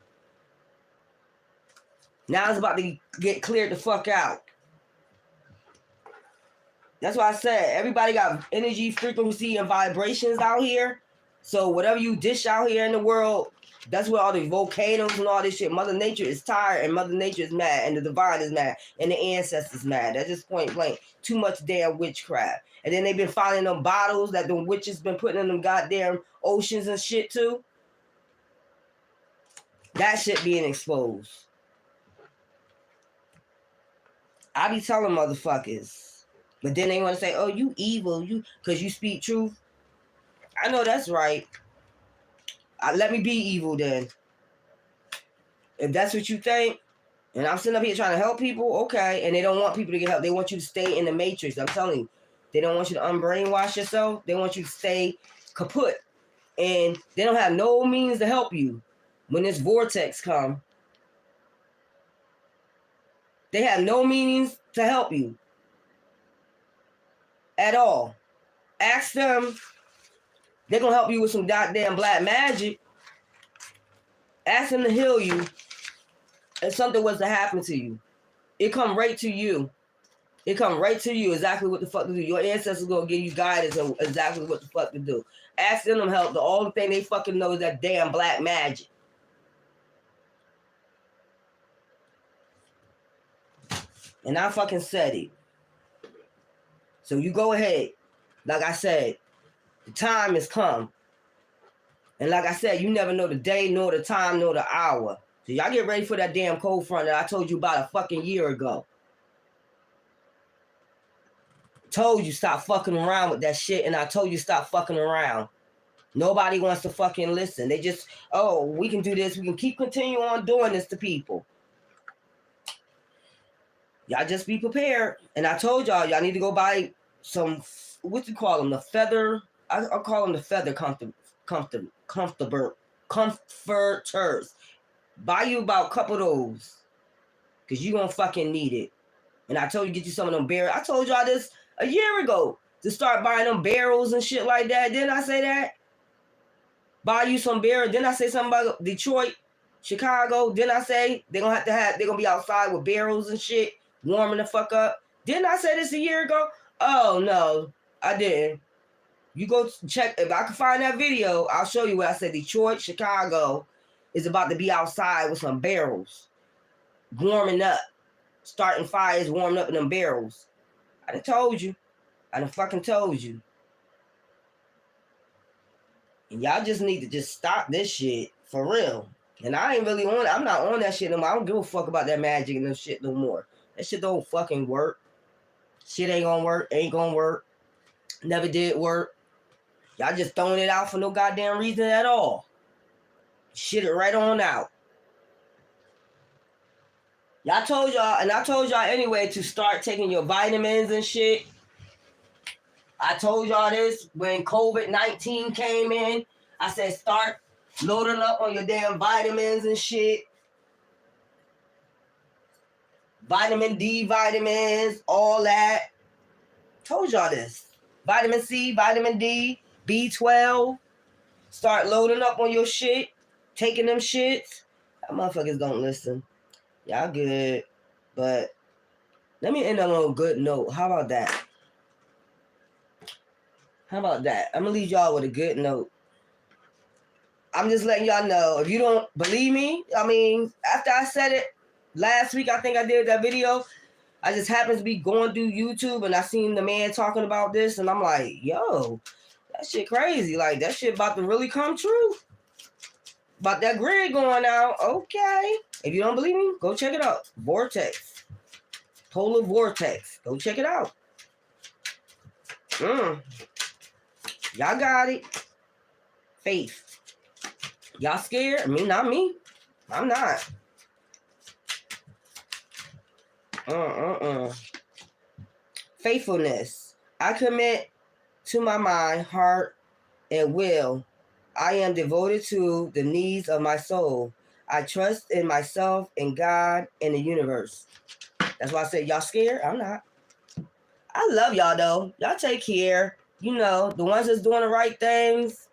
Now it's about to get cleared the fuck out. That's why I said everybody got energy, frequency, and vibrations out here. So whatever you dish out here in the world, that's where all the volcanoes and all this shit. Mother Nature is tired, and Mother Nature is mad, and the divine is mad, and the ancestors mad. That's just point blank. Too much damn witchcraft. And then they've been finding them bottles that the witches been putting in them goddamn oceans and shit too. That shit being exposed. I be telling motherfuckers, but then they want to say, "Oh, you evil, because you speak truth." I know that's right. Let me be evil then. If that's what you think, and I'm sitting up here trying to help people, okay, and they don't want people to get help. They want you to stay in the matrix. I'm telling you. They don't want you to unbrainwash yourself. They want you to stay kaput. And they don't have no means to help you when this vortex comes. They have no means to help you at all. Ask them. They're going to help you with some goddamn black magic. Ask them to heal you if something was to happen to you. It come right to you. It come right to you exactly what the fuck to do. Your ancestors going to give you guidance on exactly what the fuck to do. Ask them to help. The only thing they fucking know is that damn black magic. And I fucking said it. So you go ahead. Like I said, the time has come. And like I said, you never know the day, nor the time, nor the hour. So y'all get ready for that damn cold front that I told you about a fucking year ago. Told you stop fucking around with that shit, and I told you stop fucking around. Nobody wants to fucking listen. They just, oh, we can do this. We can continue on doing this to people. Y'all just be prepared. And I told y'all need to go buy some, what you call them? The feather, I'll call them the feather comforters. Buy you about a couple of those. Because you're going to fucking need it. And I told you get you some of them barrels. I told y'all this a year ago to start buying them barrels and shit like that. Didn't I say that? Buy you some barrels. Didn't I say something about Detroit, Chicago? Didn't I say they're going to be outside with barrels and shit, warming the fuck up? Didn't I say this a year ago? Oh, no, I didn't. You go check. If I can find that video, I'll show you what I said. Detroit, Chicago is about to be outside with some barrels, warming up, starting fires, warming up in them barrels. I done told you. I done fucking told you. And y'all just need to just stop this shit for real. And I ain't really on it. I'm not on that shit no more. I don't give a fuck about that magic and that shit no more. That shit don't fucking work. Shit ain't gonna work. Ain't gonna work. Never did work. Y'all just throwing it out for no goddamn reason at all. Shit it right on out. Y'all told y'all, and I told y'all anyway to start taking your vitamins and shit. I told y'all this when COVID-19 came in. I said start loading up on your damn vitamins and shit. Vitamin D, vitamins, all that. Told y'all this. Vitamin C, vitamin D, B12. Start loading up on your shit. Taking them shits. That motherfuckers don't listen. Y'all good. But let me end on a good note. How about that? How about that? I'm going to leave y'all with a good note. I'm just letting y'all know. If you don't believe me, I mean, after I said it last week, I think I did that video. I just happened to be going through YouTube and I seen the man talking about this. And I'm like, yo, that shit crazy. Like, that shit about to really come true. About that grid going out. Okay. If you don't believe me, go check it out. Vortex. Polar vortex. Go check it out. Y'all got it. Faith. Y'all scared? I mean, not me. I'm not. Faithfulness. I commit to my mind, heart, and will. I am devoted to the needs of my soul. I trust in myself, in God, and the universe. That's why I said, y'all scared? I'm not. I love y'all, though. Y'all take care. You know, the ones that's doing the right things,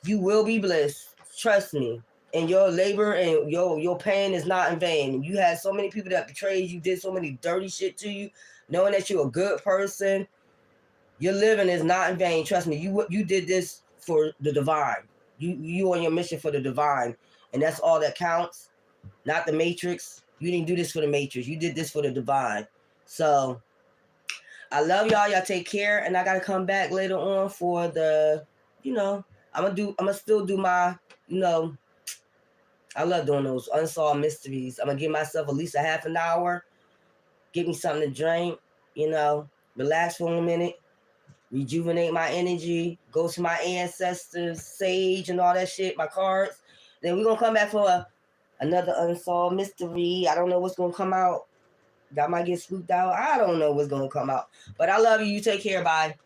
you will be blessed. Trust me. And your labor and your pain is not in vain. You had so many people that betrayed you, did so many dirty shit to you, knowing that you're a good person. Your living is not in vain. Trust me. You did this for the divine. You on your mission for the divine. And that's all that counts. Not the matrix. You didn't do this for the matrix. You did this for the divine. So I love y'all. Y'all take care. And I gotta come back later on for the, you know, I'm gonna still do my, you know, I love doing those unsolved mysteries. I'm gonna give myself at least a half an hour. Get me something to drink, you know, relax for a minute, rejuvenate my energy, go to my ancestors, sage and all that shit, my cards. Then we're gonna come back for another unsolved mystery. I don't know what's gonna come out. That might get spooked out. I don't know what's gonna come out. But I love you. You take care. Bye.